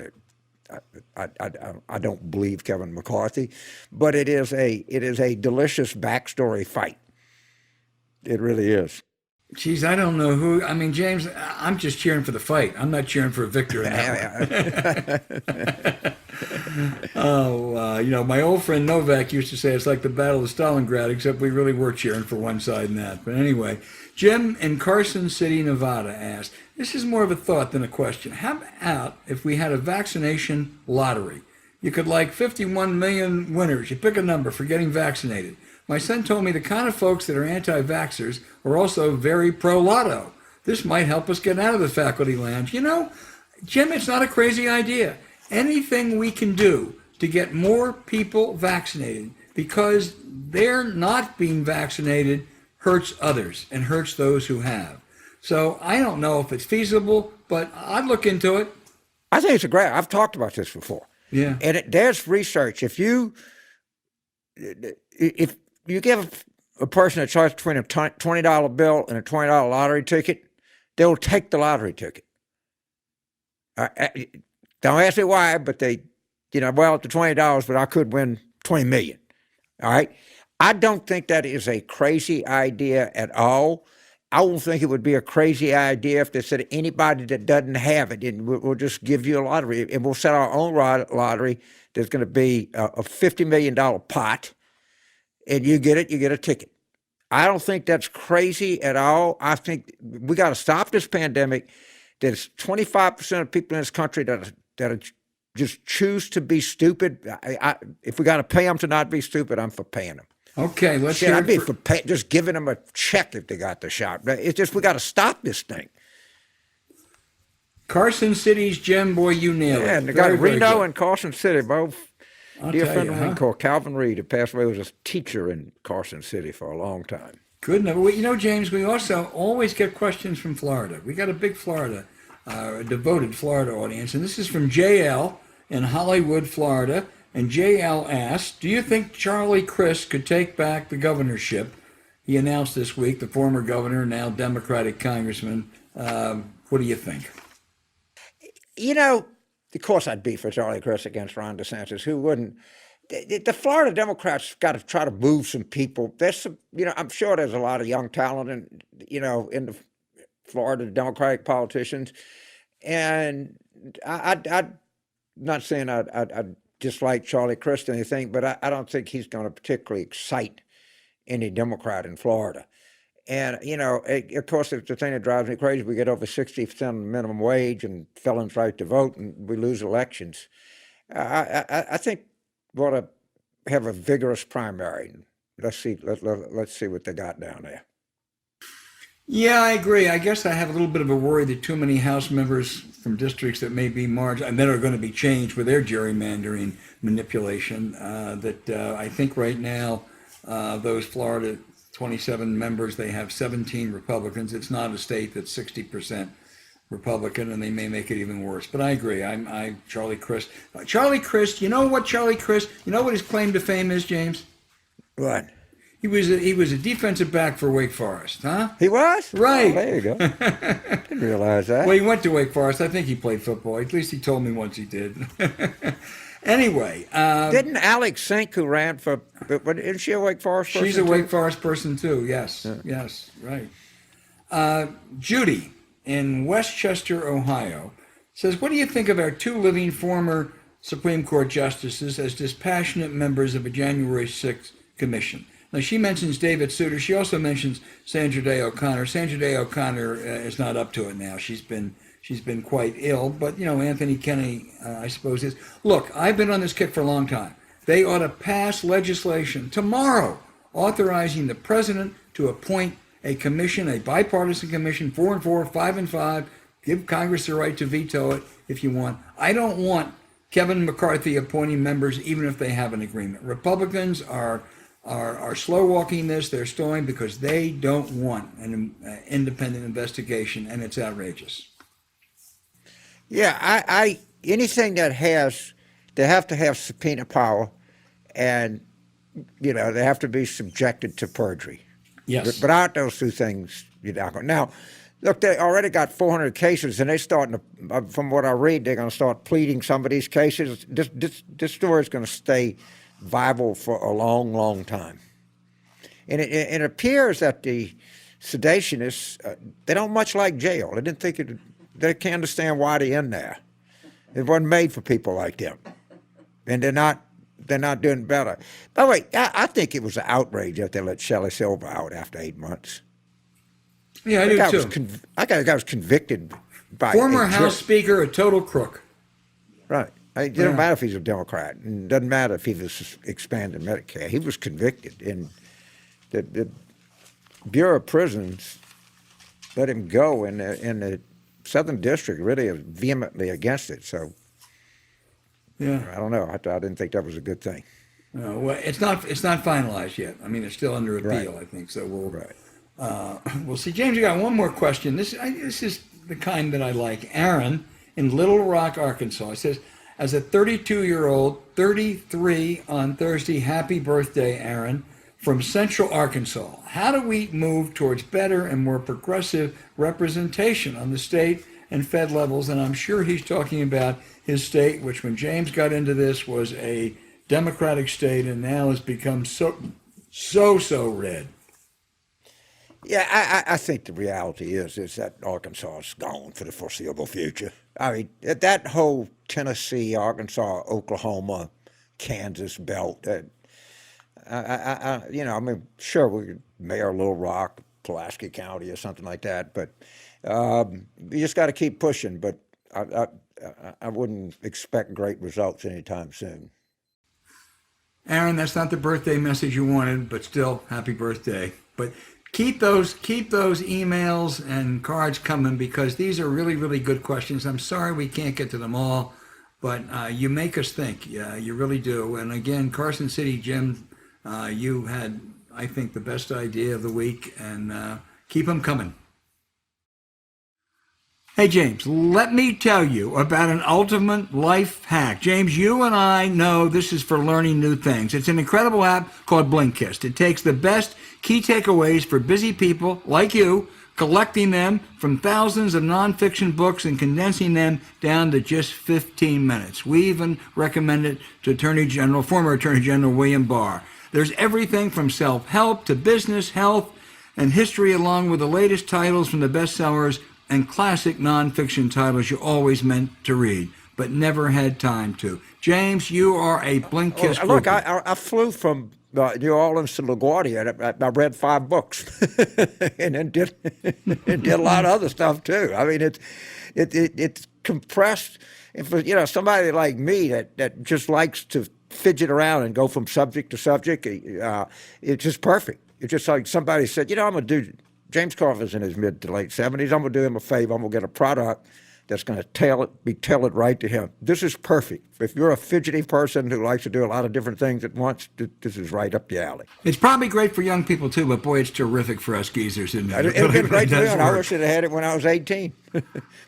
Speaker 2: I don't believe Kevin McCarthy, but it is a delicious backstory fight. It really is.
Speaker 1: Geez, I don't know who. I mean, James, I'm just cheering for the fight. I'm not cheering for a victor in that one. My old friend Novak used to say it's like the Battle of Stalingrad, except we really were cheering for one side in that. But anyway, Jim in Carson City, Nevada asked, this is more of a thought than a question. How about if we had a vaccination lottery? You could 51 million winners. You pick a number for getting vaccinated. My son told me the kind of folks that are anti-vaxxers are also very pro-lotto. This might help us get out of the faculty lounge. Jim, it's not a crazy idea. Anything we can do to get more people vaccinated, because they're not being vaccinated, hurts others and hurts those who have. So I don't know if it's feasible, but I'd look into it.
Speaker 2: I think it's I've talked about this before.
Speaker 1: Yeah.
Speaker 2: And there's research. If you give a person that choice between a $20 bill and a $20 lottery ticket, they'll take the lottery ticket. Don't ask me why, but they, well, it's $20, but I could win $20 million. All right. I don't think that is a crazy idea at all. I won't think it would be a crazy idea if they said anybody that doesn't have it, and we'll just give you a lottery, and we'll set our own lottery. There's going to be a $50 million pot, and you get it, you get a ticket. I don't think that's crazy at all. I think we got to stop this pandemic. There's 25% of people in this country that are just choose to be stupid. If we got to pay them to not be stupid, I'm for paying them.
Speaker 1: Okay, let's
Speaker 2: I'd be for just giving them a check if they got the shot. It's just we got to stop this thing.
Speaker 1: Carson City's gem, boy, you nailed it.
Speaker 2: Yeah, and they got Reno and Carson City, both. Dear friend of mine called Calvin Reed, who passed away, was a teacher in Carson City for a long time.
Speaker 1: Good enough. James, we also always get questions from Florida. We got a big Florida, a devoted Florida audience, and this is from JL in Hollywood, Florida. And JL asked, do you think Charlie Crist could take back the governorship? He announced this week, the former governor, now Democratic congressman. What do you think?
Speaker 2: Of course I'd be for Charlie Crist against Ron DeSantis. Who wouldn't? The Florida Democrats got to try to move some people. There's some, I'm sure there's a lot of young talent in the Florida Democratic politicians. And I'm not saying I'd dislike Charlie Crist or anything, but I don't think he's going to particularly excite any Democrat in Florida. And, of course, it's the thing that drives me crazy. We get over 60% minimum wage and felons' right to vote, and we lose elections. I think we ought to have a vigorous primary. Let's see what they got down there.
Speaker 1: Yeah, I agree. I guess I have a little bit of a worry that too many House members from districts that may be marginal and that are going to be changed with their gerrymandering manipulation, I think right now those Florida 27 members, they have 17 Republicans. It's not a state that's 60% Republican, and they may make it even worse. But I agree. Charlie Crist. Charlie Crist, you know what his claim to fame is, James?
Speaker 2: What?
Speaker 1: He was a defensive back for Wake Forest, huh?
Speaker 2: He was?
Speaker 1: Right.
Speaker 2: Oh, there you go. Didn't realize that.
Speaker 1: Well, he went to Wake Forest. I think he played football. At least he told me once he did. Anyway.
Speaker 2: Didn't Alex Sink, who ran for, isn't she a Wake Forest person?
Speaker 1: She's a Wake Forest person too, yes. Yeah. Yes, right. Judy in Westchester, Ohio, says, what do you think of our two living former Supreme Court justices as dispassionate members of a January 6th commission? Now, she mentions David Souter. She also mentions Sandra Day O'Connor. Sandra Day O'Connor is not up to it now. She's been quite ill, but Anthony Kennedy, I suppose, is. Look, I've been on this kick for a long time. They ought to pass legislation tomorrow authorizing the president to appoint a commission, a bipartisan commission, 4 and 4, 5 and 5. Give Congress the right to veto it if you want. I don't want Kevin McCarthy appointing members, even if they have an agreement. Republicans are slow walking this. They're stalling because they don't want an independent investigation, and it's outrageous.
Speaker 2: Yeah, I anything that they have to have subpoena power, and they have to be subjected to perjury.
Speaker 1: Yes.
Speaker 2: Without those two things, you're not going. Now, look, they already got 400 cases, and they're starting to, from what I read, they're going to start pleading some of these cases. This story is going to stay viable for a long, long time. And it appears that the sedationists, they don't much like jail. They didn't think they can't understand why they're in there. It wasn't made for people like them. And they're not doing better. By the way, I think it was an outrage that they let Shelley Silver out after 8 months.
Speaker 1: Yeah, I do too.
Speaker 2: I got a guy was convicted by
Speaker 1: former House Speaker, a total crook.
Speaker 2: Right. It doesn't matter if he's a Democrat. It doesn't matter if he was expanding Medicare. He was convicted. And the Bureau of Prisons let him go, and the Southern District really is vehemently against it. So, yeah, I don't know. I didn't think that was a good thing.
Speaker 1: Well, it's not finalized yet. I mean, it's still under appeal, right. I think. So we'll see. James, you got one more question. This is the kind that I like. Aaron in Little Rock, Arkansas. It says, as a 32-year-old, 33 on Thursday, happy birthday, Aaron. from Central Arkansas. How do we move towards better and more progressive representation on the state and Fed levels? And I'm sure he's talking about his state, which when James got into this was a Democratic state and now has become so red.
Speaker 2: Yeah, I think the reality is that Arkansas is gone for the foreseeable future. I mean, that whole Tennessee, Arkansas, Oklahoma, Kansas belt, I mean, sure, we could Mayor Little Rock, Pulaski County or something like that, but you just got to keep pushing, but I wouldn't expect great results anytime soon.
Speaker 1: Aaron, that's not the birthday message you wanted, but still, happy birthday. But keep those emails and cards coming because these are really, really good questions. I'm sorry we can't get to them all, but you make us think. Yeah, you really do. And again, Carson City, Jim, you had, I think, the best idea of the week, and keep them coming. Hey, James, let me tell you about an ultimate life hack. James, you and I know this is for learning new things. It's an incredible app called Blinkist. It takes the best key takeaways for busy people like you, collecting them from thousands of nonfiction books and condensing them down to just 15 minutes. We even recommend it to former Attorney General William Barr. There's everything from self-help to business, health, and history, along with the latest titles from the bestsellers and classic nonfiction titles you always meant to read, but never had time to. James, you are a Blinkist.
Speaker 2: Look, I flew from New Orleans to LaGuardia. I read 5 books, and then did a lot of other stuff too. I mean, it's compressed. And for somebody like me that just likes to fidget around and go from subject to subject, it's just perfect. It's just like somebody said, I'm gonna do. James Carver's in his mid to late 70s. I'm going to do him a favor. I'm going to get a product that's going to be tailored right to him. This is perfect. If you're a fidgety person who likes to do a lot of different things at once, this is right up the alley.
Speaker 1: It's probably great for young people too, but boy, it's terrific for us geezers, isn't it?
Speaker 2: It'd been great for me. I wish I'd have had it when I was 18.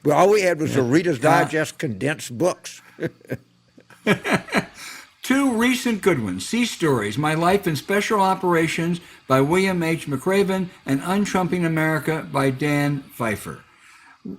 Speaker 2: But all we had was the Reader's Digest condensed books.
Speaker 1: 2 recent good ones, Sea Stories, My Life in Special Operations by William H. McRaven and Untrumping America by Dan Pfeiffer.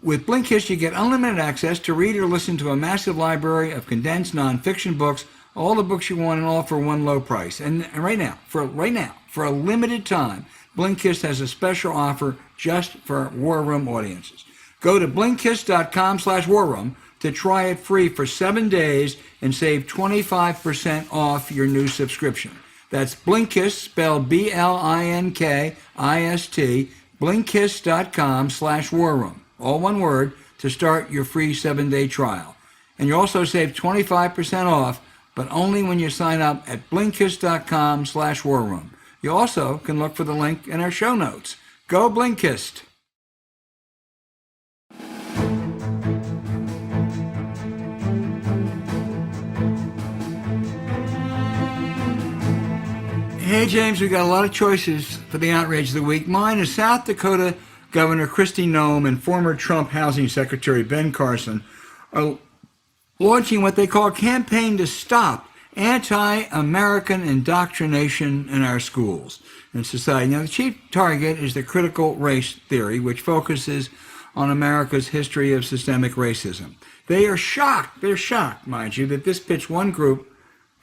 Speaker 1: With Blinkist, you get unlimited access to read or listen to a massive library of condensed nonfiction books, all the books you want and all for one low price. And right now, for a limited time, Blinkist has a special offer just for War Room audiences. Go to Blinkist.com/warroom to try it free for 7 days and save 25% off your new subscription. That's Blinkist, spelled Blinkist, Blinkist.com/warroom, all one word, to start your free 7-day trial. And you also save 25% off, but only when you sign up at Blinkist.com/warroom. You also can look for the link in our show notes. Go Blinkist. Hey, James, we got a lot of choices for the outrage of the week. Mine is South Dakota Governor Kristi Noem and former Trump Housing Secretary Ben Carson are launching what they call a campaign to stop anti-American indoctrination in our schools and society. Now, the chief target is the critical race theory, which focuses on America's history of systemic racism. They're shocked, mind you, that this pits one group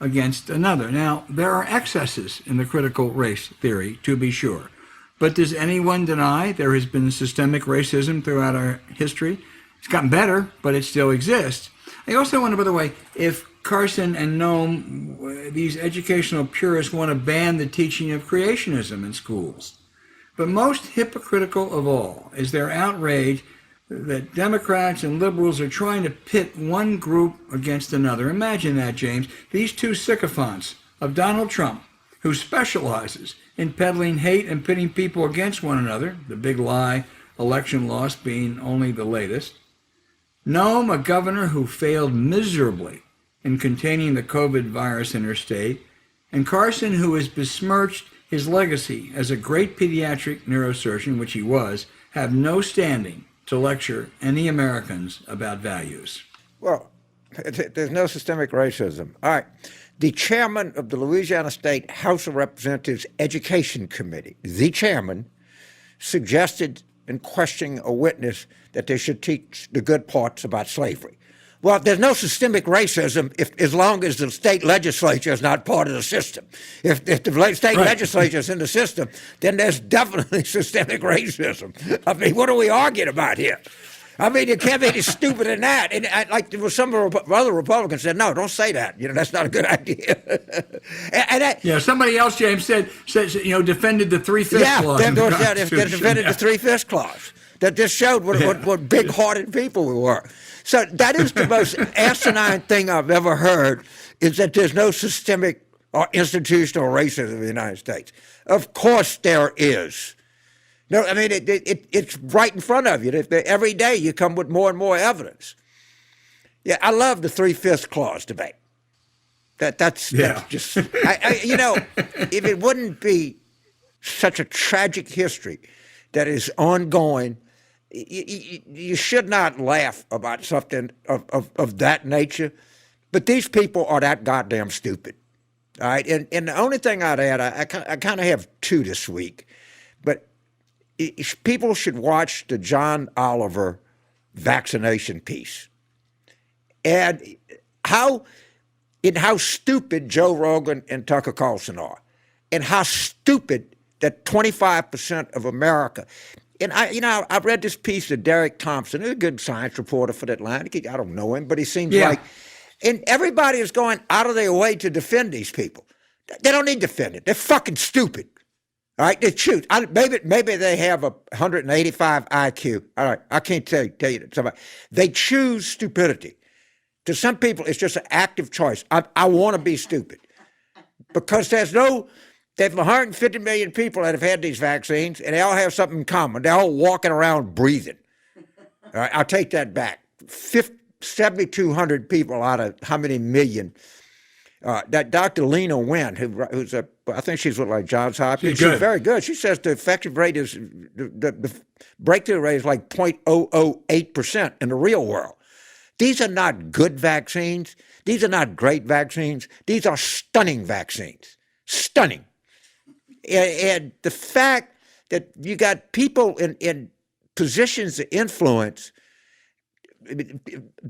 Speaker 1: against another. Now, there are excesses in the critical race theory, to be sure. But does anyone deny there has been systemic racism throughout our history? It's gotten better, but it still exists. I also wonder, by the way, if Carson and Noem, these educational purists, want to ban the teaching of creationism in schools. But most hypocritical of all is their outrage that Democrats and liberals are trying to pit one group against another. Imagine that, James. These 2 sycophants of Donald Trump, who specializes in peddling hate and pitting people against one another, the big lie, election loss being only the latest. Noem, a governor who failed miserably in containing the COVID virus in her state, and Carson, who has besmirched his legacy as a great pediatric neurosurgeon, which he was, have no standing to lecture any Americans about values.
Speaker 2: Well, there's no systemic racism. All right. The chairman of the Louisiana State House of Representatives Education Committee, the chairman, suggested in questioning a witness that they should teach the good parts about slavery. Well, there's no systemic racism as long as the state legislature is not part of the system. If the state legislature is in the system, then there's definitely systemic racism. I mean, what are we arguing about here? I mean, you can't be any stupider than that. And like there was some other Republicans said, no, don't say that. That's not a good idea.
Speaker 1: Somebody else, James, said defended the 3/5 clause.
Speaker 2: They defended the 3/5 clause. That just showed what big-hearted people we were. So that is the most asinine thing I've ever heard, is that there's no systemic or institutional racism in the United States. Of course there is. No, I mean, it's right in front of you. Every day you come with more and more evidence. Yeah, I love the 3/5 clause debate. That's just, if it wouldn't be such a tragic history that is ongoing, you should not laugh about something of that nature. But these people are that goddamn stupid. All right, and the only thing I'd add, I kind of have two this week, but people should watch the John Oliver vaccination piece and how stupid Joe Rogan and Tucker Carlson are, and how stupid that 25% of America. And I've read this piece of Derek Thompson, who's a good science reporter for the Atlantic. I don't know him, but he seems like, and everybody is going out of their way to defend these people. They don't need defending. They're fucking stupid. All right, they choose. Maybe they have a 185 IQ. All right, I can't tell you somebody. They choose stupidity. To some people, it's just an active choice. I want to be stupid because there's 150 million people that have had these vaccines, and they all have something in common. They're all walking around breathing. All right, I'll take that back. 7,200 people out of how many million? That Dr. Lena Wen, who's I think she's like Johns Hopkins. She's very good. She says the effective rate is, the breakthrough rate is like 0.008% in the real world. These are not good vaccines. These are not great vaccines. These are stunning vaccines. Stunning. And the fact that you got people in positions of influence,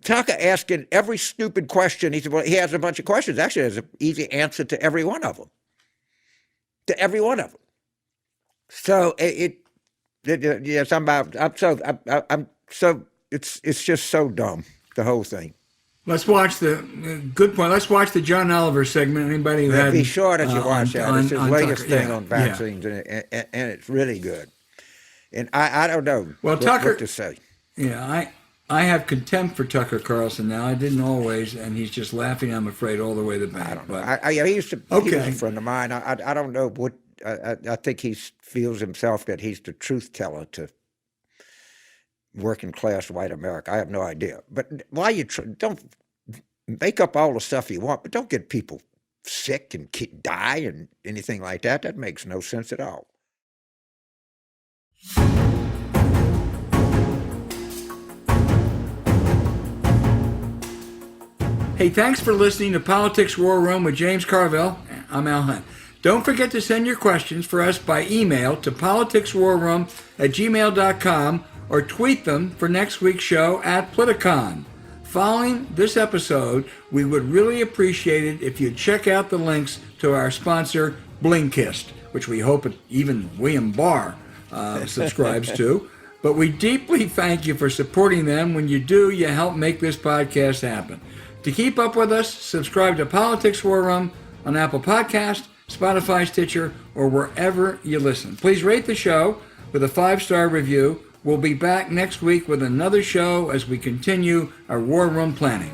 Speaker 2: Tucker asking every stupid question. He said, well, he has a bunch of questions. Actually, there's an easy answer to every one of them. To every one of them. So yes, it's just so dumb, the whole thing.
Speaker 1: Let's watch good point. Let's watch the John Oliver segment. Anybody who had
Speaker 2: be sure that you watch that. It's his latest thing on vaccines, and it's really good. And I don't know what to say.
Speaker 1: Yeah, I have contempt for Tucker Carlson now. I didn't always, and he's just laughing, I'm afraid, all the way to the bank.
Speaker 2: I don't know. He used to. He was a friend of mine. I don't know what. I think he feels himself that he's the truth teller to working class white America. I have no idea. But why don't make up all the stuff you want, but don't get people sick and die and anything like that. That makes no sense at all.
Speaker 1: Hey, thanks for listening to Politics War Room with James Carville. I'm Al Hunt. Don't forget to send your questions for us by email to politicswarroom@gmail.com or tweet them for next week's show at Politicon. Following this episode, we would really appreciate it if you'd check out the links to our sponsor, Blinkist, which we hope even William Barr subscribes to. But we deeply thank you for supporting them. When you do, you help make this podcast happen. To keep up with us, subscribe to Politics War Room on Apple Podcast, Spotify, Stitcher, or wherever you listen. Please rate the show with a 5-star review. We'll be back next week with another show as we continue our War Room planning.